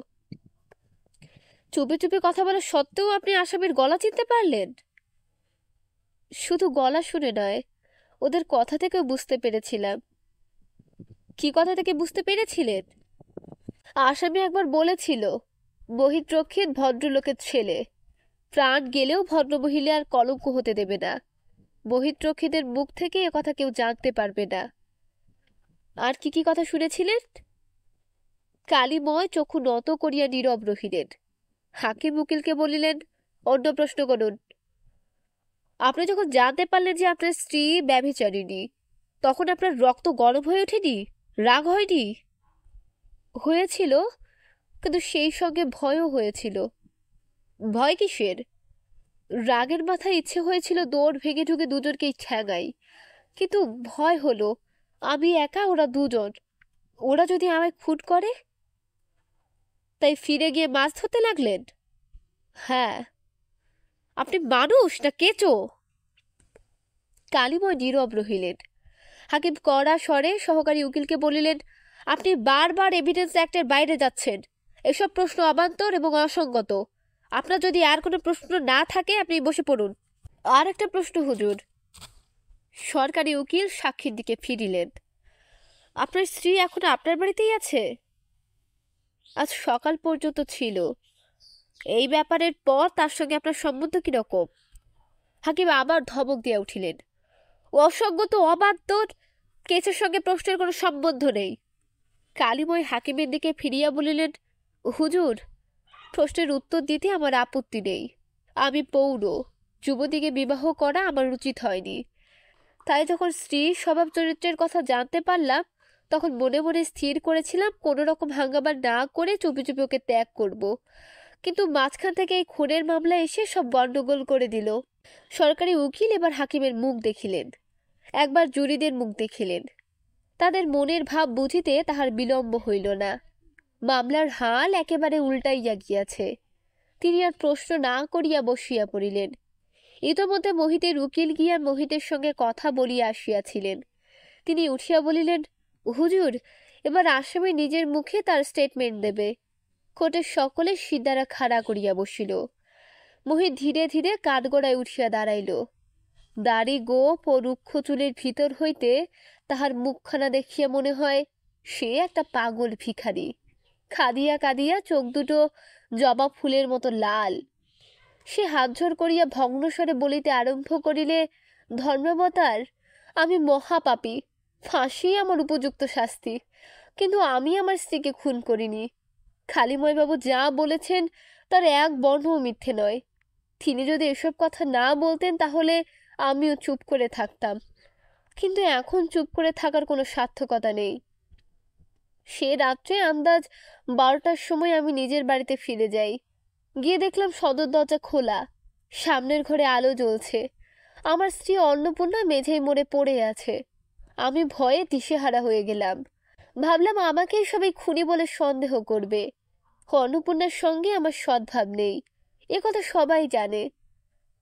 চুপি চুপি কথা বলা সত্ত্বেও আপনি আসামির গলা চিনতে পারলেন? শুধু গলা শুনে নয়, ওদের কথা থেকে বুঝতে পেরেছিলাম। কি কথা থেকে বুঝতে পেরেছিলেন? আসামি একবার বলেছিল বহিঃরক্ষিত ভদ্রলোকের ছেলে, প্রাণ গেলেও ভদ্রমহিলা আর কলঙ্ক হতে দেবে না। বহিঃরক্ষীদের মুখ থেকে এ কথা কেউ জানতে পারবে না। আর কি কি কথা শুনেছিলেন? কালিময় চক্ষু নত করিয়া নীরব রহিলেন। হাকিম উকিলকে বলিলেন, অন্য প্রশ্ন করুন। আপনি যখন জানতে পারলেন যে আপনার স্ত্রী ব্যভিচারিণী, তখন আপনার রক্ত গরম হয়ে ওঠেনি? রাগ হয়নি? হয়েছিল, কিন্তু সেই সঙ্গে ভয়ও হয়েছিল। ভয় কিসের? রাগের মাথায় ইচ্ছে হয়েছিল দৌড় ভেঙে ঢুকে দুজনকেই ঠ্যাঙাই, কিন্তু ভয় হলো আমি একা, ওরা দুজন, ওরা যদি আমায় খুন করে। তাই ফিরে গিয়ে মাছ ধরতে লাগলেন? হ্যাঁ। আপনি মানুষ না কেঁচো? কালিময় নীরব রহিলেন। হাকিম কড়া স্বরে সহকারী উকিলকে বলিলেন, আপনি বারবার এভিডেন্স অ্যাক্টের বাইরে যাচ্ছেন। এসব প্রশ্ন অবান্তর এবং অসঙ্গত। আপনার যদি আর কোনো প্রশ্ন না থাকে আপনি বসে পড়ুন। আর একটা প্রশ্ন হুজুর। সরকারি উকিল সাক্ষীর দিকে ফিরিলেন। আপনার স্ত্রী এখন আপনার বাড়িতেই আছে? আজ সকাল পর্যন্ত ছিল। এই ব্যাপারের পর তার সঙ্গে আপনার সম্বন্ধ কিরকম? হাকিম আবার ধমক দিয়ে উঠিলেন, অসঙ্গত, অবান্তর, কেসের সঙ্গে প্রশ্নের কোনো সম্বন্ধ নেই। কালিময় হাকিমের দিকে ফিরিয়া বলিলেন, হুজুর, প্রশ্নের উত্তর দিতে আমার আপত্তি নেই। আমি পৌর, যুবতীকে বিবাহ করা আমার উচিত হয়নি। তাই যখন স্ত্রীর স্বভাব চরিত্রের কথা জানতে পারলাম, তখন মনে মনে স্থির করেছিলাম কোনো রকম হাঙ্গামা না করে চুপি চুপি ওকে ত্যাগ করব। কিন্তু মাঝখান থেকে এই খুনের মামলা এসে সব গণ্ডগোল করে দিল। সরকারি উকিল এবার হাকিমের মুখ দেখিলেন, একবার জুরিদের মুখ দেখিলেন। তাদের মনের ভাব বুঝিতে তাহার বিলম্ব হইল না। মামলার হাল একেবারে উল্টাইয়া গিয়াছে। তিনি আর প্রশ্ন না করিয়া বসিয়া পড়িলেন। ইতোমধ্যে মোহিতের উকিল গিয়া মোহিতের সঙ্গে কথা বলিয়া আসিয়াছিলেন। তিনি উঠিয়া বলিলেন, হুজুর, এবার আসামি নিজের মুখে তার স্টেটমেন্ট দেবে। কোর্টের সকলে সিদ্ধারা খাড়া করিয়া বসিল। মোহিত ধীরে ধীরে কাঠগড়ায় উঠিয়া দাঁড়াইল। দাড়ি গোপ ও রুক্ষ চুলের ভিতর হইতে তাহার মুখখানা দেখিয়া মনে হয় সে একটা পাগল ভিখারি। কাঁদিয়া কাঁদিয়া চোখ দুটো জবা ফুলের মতো লাল। সে হাতঝোড় করিয়া ভগ্নস্বরে বলিতে আরম্ভ করিলে, ধর্মাবতার, আমি মহাপাপী, ফাঁসি আমার উপযুক্ত শাস্তি, কিন্তু আমি আমার স্ত্রীকে খুন করিনি। কালিময়বাবু যা বলেছেন তার এক বর্ণও মিথ্যে নয়। তিনি যদি এসব কথা না বলতেন তাহলে আমিও চুপ করে থাকতাম, কিন্তু এখন চুপ করে থাকার কোনো সার্থকতা নেই। সে রাত্রে আন্দাজ 12টার সময় আমি নিজের বাড়িতে ফিরে যাই। গিয়ে দেখলাম সদর দরজা খোলা, সামনের ঘরে আলো জ্বলছে। আমার স্ত্রী অন্নপূর্ণা মেঝেয় মরে পড়ে আছে। আমি ভয়ে দিশেহারা হয়ে গেলাম। ভাবলাম আমাকেই সবাই খুনি বলে সন্দেহ করবে। অন্নপূর্ণার সঙ্গে আমার সদ্ভাব নেই, এ কথা সবাই জানে।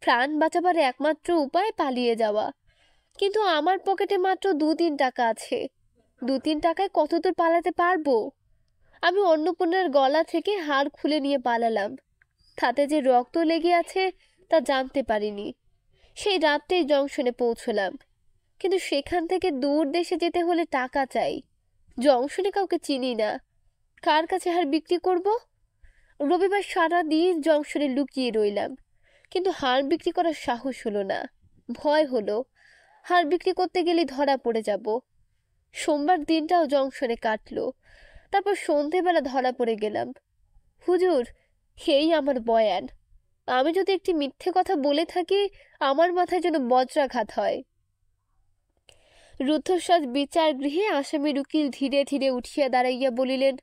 প্রাণ বাঁচাবার একমাত্র উপায় পালিয়ে যাওয়া, কিন্তু আমার পকেটে মাত্র 2-3 টাকা আছে। 2-3 টাকায় কতদূর পালাতে পারবো? আমি অন্নপূর্ণার গলা থেকে হাড় খুলে নিয়ে পালালাম। তাতে যে রক্ত লেগে আছে তা জানতে পারিনি। সেই রাত্রেই জংশনে পৌঁছলাম, কিন্তু সেখান থেকে দূর দেশে যেতে হলে টাকা চাই। জংশনে কাউকে চিনি না, কার কাছে হাড় বিক্রি করব? রবিবার সারা দিন জংশনে লুকিয়ে রইলাম, কিন্তু হাড় বিক্রি করার সাহস হলো না। ভয় হলো হাড় বিক্রি করতে গেলে ধরা পড়ে যাব। সোমবার দিনটাও জংশনে কাটলো। তারপর সন্ধেবেলা ধরা পড়ে গেলাম। হুজুর, এই আমার বয়ান। আমি যদি একটি মিথ্যে কথা বলে থাকি, আমার মাথায় যেন বজ্রাঘাত হয়। রুদ্ধশ্বাস বিচার গৃহে আসামির উকিল ধীরে ধীরে উঠিয়া দাঁড়াইয়া বলিলেন,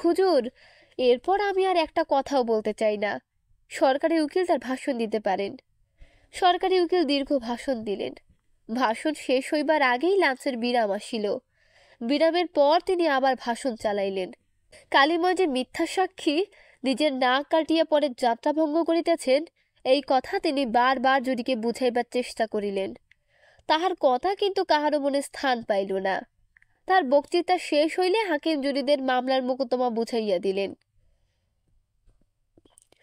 হুজুর, এরপর আমি আর একটা কথাও বলতে চাই না। সরকারি উকিল তার ভাষণ দিতে পারেন। সরকারি উকিল দীর্ঘ ভাষণ দিলেন। ভাষণ শেষ হইবার আগেই লাঞ্চের বিরাম আসিল। বিরামের পর তিনি আবার ভাষণ চালাইলেন। কালিময় যে মিথ্যা সাক্ষী, নিজের নাক কাটিয়া পরে যাত্রা ভঙ্গ করিতেছেন, এই কথা তিনি বারবার জুরিকে বুঝাইবার চেষ্টা করিলেন। তাহার কথা কিন্তু কাহারও মনে স্থান পাইল না। তার বক্তৃতা শেষ হইলে হাকিম জুরিদের মামলার মোকদ্দমা বুঝাইয়া দিলেন।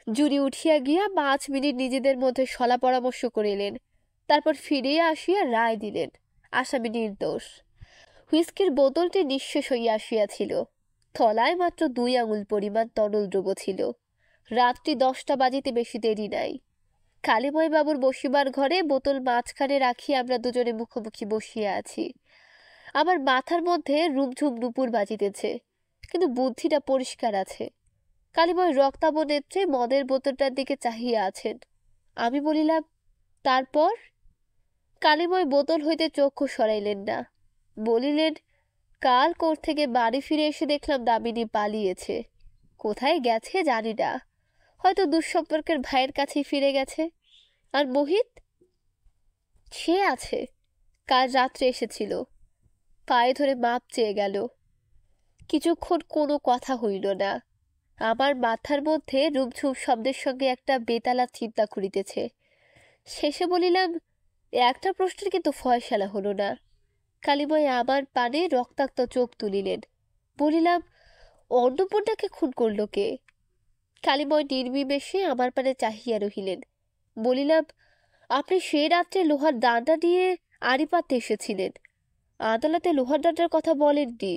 জুরি উঠিয়া গিয়া 5 মিনিট নিজেদের মধ্যে সলা পরামর্শ করিলেন। তারপর ফিরিয়া আসিয়া রায় দিলেন, আসামি নির্দোষ। হুইস্কির বোতলটি নিঃশেষ হইয়া আসিয়াছিল। থলায় মাত্র 2 আঙুল পরিমাণ তরল দ্রব্য ছিল। রাত্রি 10টা বাজিতে বেশি দেরি নাই। কালিময় বাবুর বসিবার ঘরে বোতল মাঝখানে রাখিয়া আমরা দুজনে মুখোমুখি বসিয়া আছি। আমার মাথার মধ্যে রুমঝুম নুপুর বাজিতেছে, কিন্তু বুদ্ধিটা পরিষ্কার আছে। কালিময় রক্তাভ নেত্রে মদের বোতলটার দিকে চাহিয়া আছেন। আমি বলিলাম, তারপর? কালিময় বোতল হইতে চক্ষু সরাইলেন না। বলিলেন, কাল কোর্ট থেকে বাড়ি ফিরে এসে দেখলাম দামিনী পালিয়েছে। কোথায় গেছে জানি না, হয়তো দুঃসম্পর্কের ভাইয়ের কাছেই ফিরে গেছে। আর মোহিত? সে আছে, কাল রাত্রে এসেছিল, পায়ে ধরে মাপ চেয়ে গেল। কিছুক্ষণ কোনো কথা হইল না। আমার মাথার মধ্যে রুমঝুম শব্দের সঙ্গে একটা বেতালা চিন্তা ঘুরিতেছে। শেষে বলিলাম, একটা প্রশ্নের কিন্তু ফয়সালা হলো না। কালিময় আমার পানে রক্তাক্ত চোখ তুলিলেন। বলিলাম, অন্নপূর্ণাকে খুন করল কে? কালিময় নির্বিবেশে আমার পানে চাহিয়া রহিলেন। বলিলাম, আপনি সে রাত্রে লোহার দাঁড়া নিয়ে আড়ি পাততে এসেছিলেন, আদালতে লোহার দাঁড়ার কথা বলেননি।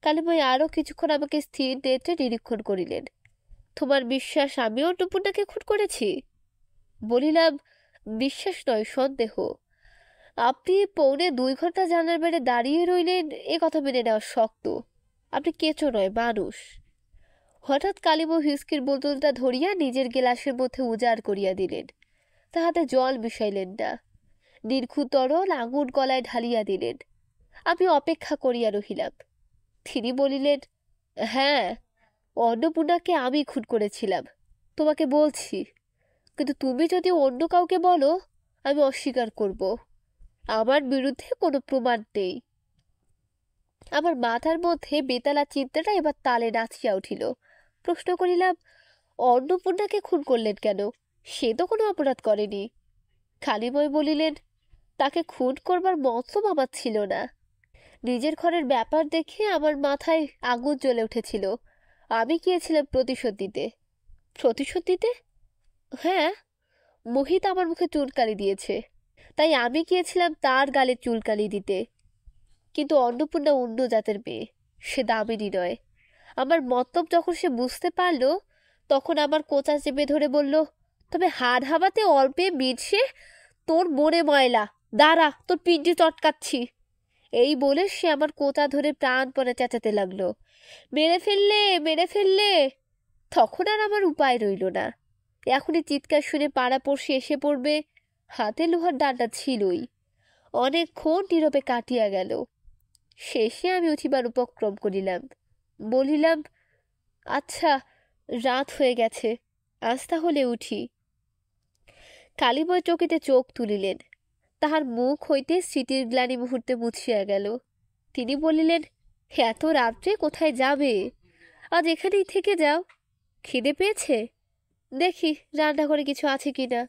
কালিময় আরও কিছুক্ষণ আমাকে স্থির নেত্রে নিরীক্ষণ করিলেন। তোমার বিশ্বাস আমি অন্নপূর্ণাকে খুন করেছি? বলিলাম, বিশ্বাস নয়, সন্দেহ। আপনি 1.25 ঘন্টা জানার বাইরে দাঁড়িয়ে রইলেন, এ কথা মেনে নেওয়া শক্ত। আপনি কেঁচো নয়, মানুষ। হঠাৎ কালিময় হুইস্কির বোতলটা ধরিয়া নিজের গেলাসের মধ্যে উজাড় করিয়া দিলেন। তাহাতে জল মিশাইলেন না, দীর্ঘতরল আঙুর গলায় ঢালিয়া দিলেন। আমি অপেক্ষা করিয়া রহিলাম। তিনি বলিলেন, হ্যাঁ, অন্নপূর্ণাকে আমি খুন করেছিলাম, তোমাকে বলছি। কিন্তু তুমি যদি অন্য কাউকে বলো, আমি অস্বীকার করব। আমার বিরুদ্ধে কোনো প্রমাণ নেই। আমার মাথার মধ্যে বেতালা চিন্তাটা এবার তালে নাচিয়া উঠিল। প্রশ্ন করিলাম, অন্নপূর্ণাকে খুন করলেন কেন? সে তো কোনো অপরাধ করেনি। কালিময় বলিলেন, তাকে খুন করবার মতলব আমার ছিল না। নিজের ঘরের ব্যাপার দেখে আমার মাথায় আগুন জ্বলে উঠেছিল। আমি গিয়েছিলাম প্রতিশোধ দিতে। প্রতিশোধ দিতে? হ্যাঁ, মোহিত আমার মুখে চুনকালি দিয়েছে, তাই আমি গিয়েছিলাম তার গালে চুলকালি দিতে। কিন্তু অন্নপূর্ণা অন্য জাতের মেয়ে, সে দামিনী নয়। আমার মতলব যখন সে বুঝতে পারল, তখন আমার কোঁচা চেপে ধরে বলল, তবে হাড় হাবাতে অল্পে মিটছে, তোর মনে ময়লা, দাঁড়া, তোর পিন্ডি চটকাচ্ছি। এই বলে সে আমার কোঁচা ধরে প্রাণপণে চেঁচাতে লাগলো, মেরে ফেললে, মেরে ফেললে। তখন আর আমার উপায় রইল না। এখনই চিৎকার শুনে পাড়াপড়শি এসে পড়বে, হাতে লোহার ডান্ডা ছিলই। অনেকক্ষণ নীরবে কাটিয়া গেল। শেষে আমি উঠিবার উপক্রম করিলাম। বলিলাম, আচ্ছা, রাত হয়ে গেছে, আজ তাহলে উঠি। কালিময় চকিতে চোখ তুলিলেন। তাহার মুখ হইতে স্মৃতির গ্লানি মুহূর্তে মুছিয়া গেল। তিনি বলিলেন, এত রাত্রে কোথায় যাবে? আজ এখানেই থেকে যাও। খিদে পেয়েছে? দেখি রান্নাঘরে কিছু আছে কিনা।